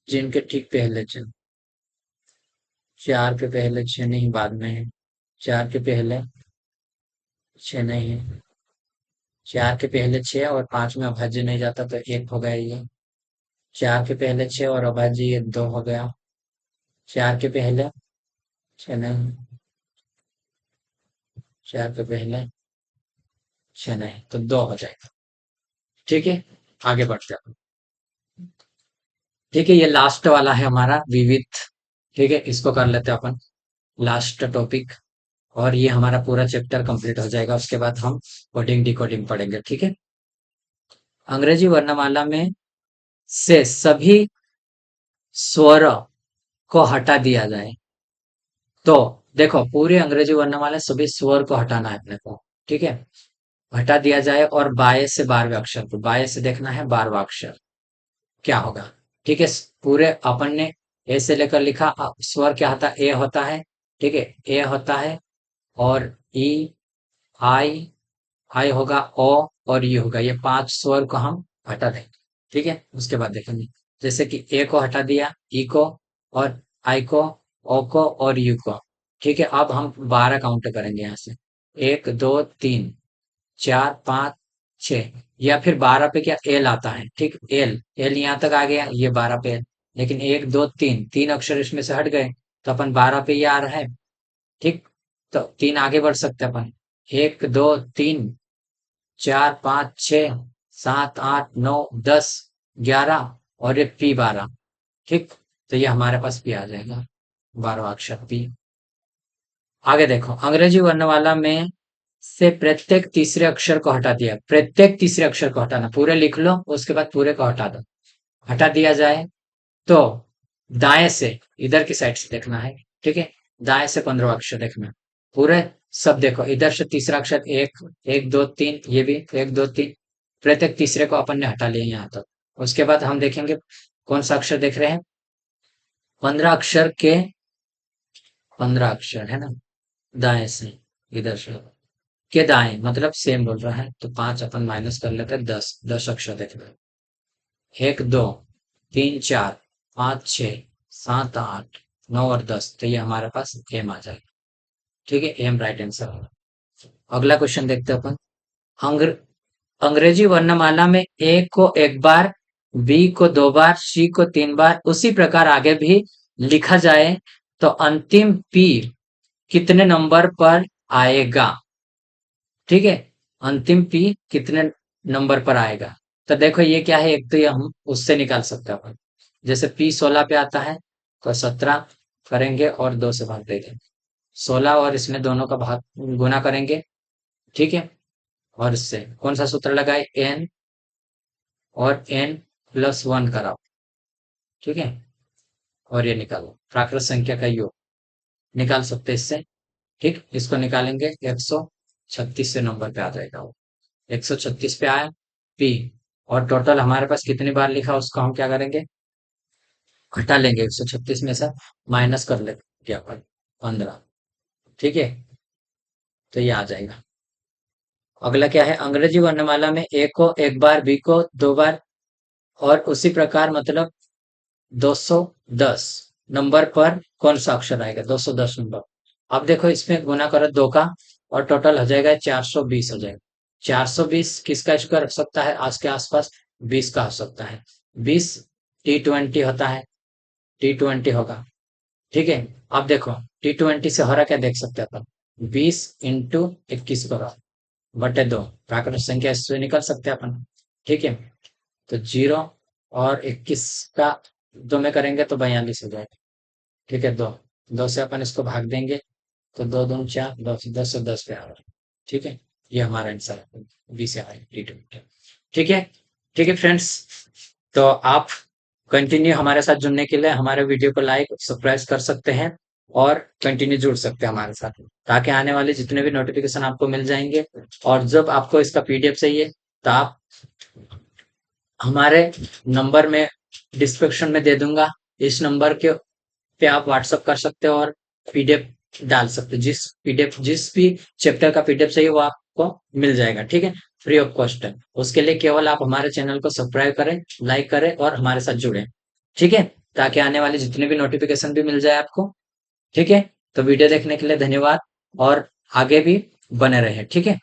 जिनके ठीक पहले छह, चार के पहले छह नहीं, बाद में है। चार के पहले छह नहीं है, चार के पहले छह और पांच में अभाज्य नहीं जाता तो एक हो गया ये। चार के पहले छह और अभाज्य, ये दो हो गया। चार के पहले छह नहीं, चार के पहले छह नहीं तो दो हो जाएगा। ठीक है, आगे बढ़ते हैं। ठीक है, ये लास्ट वाला है हमारा विविध। ठीक है, इसको कर लेते हैं अपन लास्ट टॉपिक, और ये हमारा पूरा चैप्टर कंप्लीट हो जाएगा। उसके बाद हम कोडिंग डिकोडिंग पढ़ेंगे। ठीक है। अंग्रेजी वर्णमाला में से सभी स्वर को हटा दिया जाए तो, देखो पूरे अंग्रेजी वर्णमाला से सभी स्वर को हटाना है अपने को। ठीक है, हटा दिया जाए और बाएं से 12वें अक्षर को, बाएं से देखना है 12वां अक्षर क्या होगा। ठीक है, पूरे अपन ने ए से लेकर लिखा, स्वर क्या होता है, ए होता है। ठीक है, ए होता है, और ई, आई, आई होगा, ओ, और यू होगा। ये पांच स्वर को हम हटा देंगे। ठीक है, उसके बाद देखेंगे, जैसे कि ए को हटा दिया, ई को, और आई को, ओ को, और यू को। ठीक है, अब हम 12 काउंट करेंगे यहाँ से, एक दो तीन चार पाँच छः, या फिर 12 पे क्या एल आता है। ठीक, एल, एल यहाँ तक आ गया, ये 12 पे एल। लेकिन एक दो तीन, तीन अक्षर इसमें से हट गए, तो अपन 12 पे ये आ रहा है। ठीक, तो तीन आगे बढ़ सकते हैं अपन, एक दो तीन चार पाँच छः सात आठ नौ 10 11, और ये पी 12। ठीक, तो ये हमारे पास पी आ जाएगा, 12वां अक्षर पी। आगे देखो, अंग्रेजी वर्णमाला में से प्रत्येक तीसरे अक्षर को हटा दिया, प्रत्येक तीसरे अक्षर को हटाना, पूरे लिख लो उसके बाद पूरे को हटा दो। हटा दिया जाए तो दाएं से, इधर की साइड से देखना है। ठीक है, दाएं से 15वां अक्षर देखना है। पूरे सब देखो, इधर से तीसरा अक्षर एक, एक दो तीन, ये भी एक दो तीन, प्रत्येक तीसरे को अपन ने हटा लिया यहाँ तक। उसके बाद हम देखेंगे कौन सा अक्षर देख रहे हैं, 15 अक्षर के, 15 अक्षर है ना, दाएं से, इधर से के दाएं, मतलब सेम बोल रहा है, तो पांच अपन माइनस कर लेते हैं, 10, 10 अक्षर देख रहे हैं, एक दो तीन चार पाँच छ सात आठ नौ और 10, तो ये हमारे पास एम आ जाएगा। ठीक है, एम राइट आंसर होगा। अगला क्वेश्चन देखते हैं अपन, अंग्र, अंग्रेजी वर्णमाला में ए को एक बार, बी को दो बार, सी को तीन बार, उसी प्रकार आगे भी लिखा जाए तो अंतिम पी कितने नंबर पर आएगा। ठीक है, अंतिम पी कितने नंबर पर आएगा। तो देखो ये क्या है, एक तो ये हम उससे निकाल सकते हैं अपन, जैसे पी 16 पे आता है तो 17 करेंगे और दो से भाग देंगे, 16 और इसमें दोनों का भाग गुना करेंगे। ठीक है, और इससे कौन सा सूत्र लगाए, एन, और एन प्लस वन कराओ। ठीक है, और ये निकालो प्राकृत संख्या का योग, निकाल सकते हैं इससे। ठीक, इसको निकालेंगे 136 से नंबर पे आ जाएगा वो, 136 पे आया पी, और टोटल हमारे पास कितनी बार लिखा उसको हम क्या करेंगे, घटा लेंगे, 136 में से माइनस कर लेंगे अपन 15। ठीक है, तो ये आ जाएगा। अगला क्या है, अंग्रेजी वर्णमाला में ए को एक बार, बी को दो बार, और उसी प्रकार मतलब 210 नंबर पर कौन सा अक्षर आएगा, 210 नंबर। अब देखो इसमें गुना करो दो का, और टोटल हो जाएगा 420 हो जाएगा। 420 किसका स्क्वायर हो सकता है, आज के आसपास 20 का हो सकता है। 20 T20 होता है, T20 होगा। ठीक है, अब देखो T20 से हो रहा क्या देख सकते हैं अपन, 20 इंटू 21 करो, बटे 2, प्राकृत संख्या इससे निकल सकते हैं अपन। ठीक है, तो 0 और 21 का 2 में करेंगे तो 42 हो जाएगा। ठीक है, 2 2 से अपन इसको भाग देंगे तो 2 दूनी 4, 10 10 से 10 पे आ रहा है। ठीक है, ये हमारा आंसर है, बी से आए डी। ठीक है, ठीक है फ्रेंड्स, तो आप कंटिन्यू हमारे साथ जुड़ने के लिए हमारे वीडियो को लाइक सब्सक्राइब कर सकते हैं और कंटिन्यू जुड़ सकते हैं हमारे साथ, ताकि आने वाले जितने भी नोटिफिकेशन आपको मिल जाएंगे। और जब आपको इसका पीडीएफ चाहिए तो आप हमारे नंबर में डिस्क्रिप्शन में दे दूंगा, इस नंबर के पे आप व्हाट्सअप कर सकते हो और पीडीएफ डाल सकते हो। जिस भी चैप्टर का पीडीएफ चाहिए वो आपको मिल जाएगा। ठीक है, फ्री ऑफ कॉस्ट है। उसके लिए केवल आप हमारे चैनल को सब्सक्राइब करें, लाइक करें और हमारे साथ जुड़ें। ठीक है, ताकि आने वाले जितने भी नोटिफिकेशन भी मिल जाए आपको। ठीक है, तो वीडियो देखने के लिए धन्यवाद और आगे भी बने रहे। ठीक है।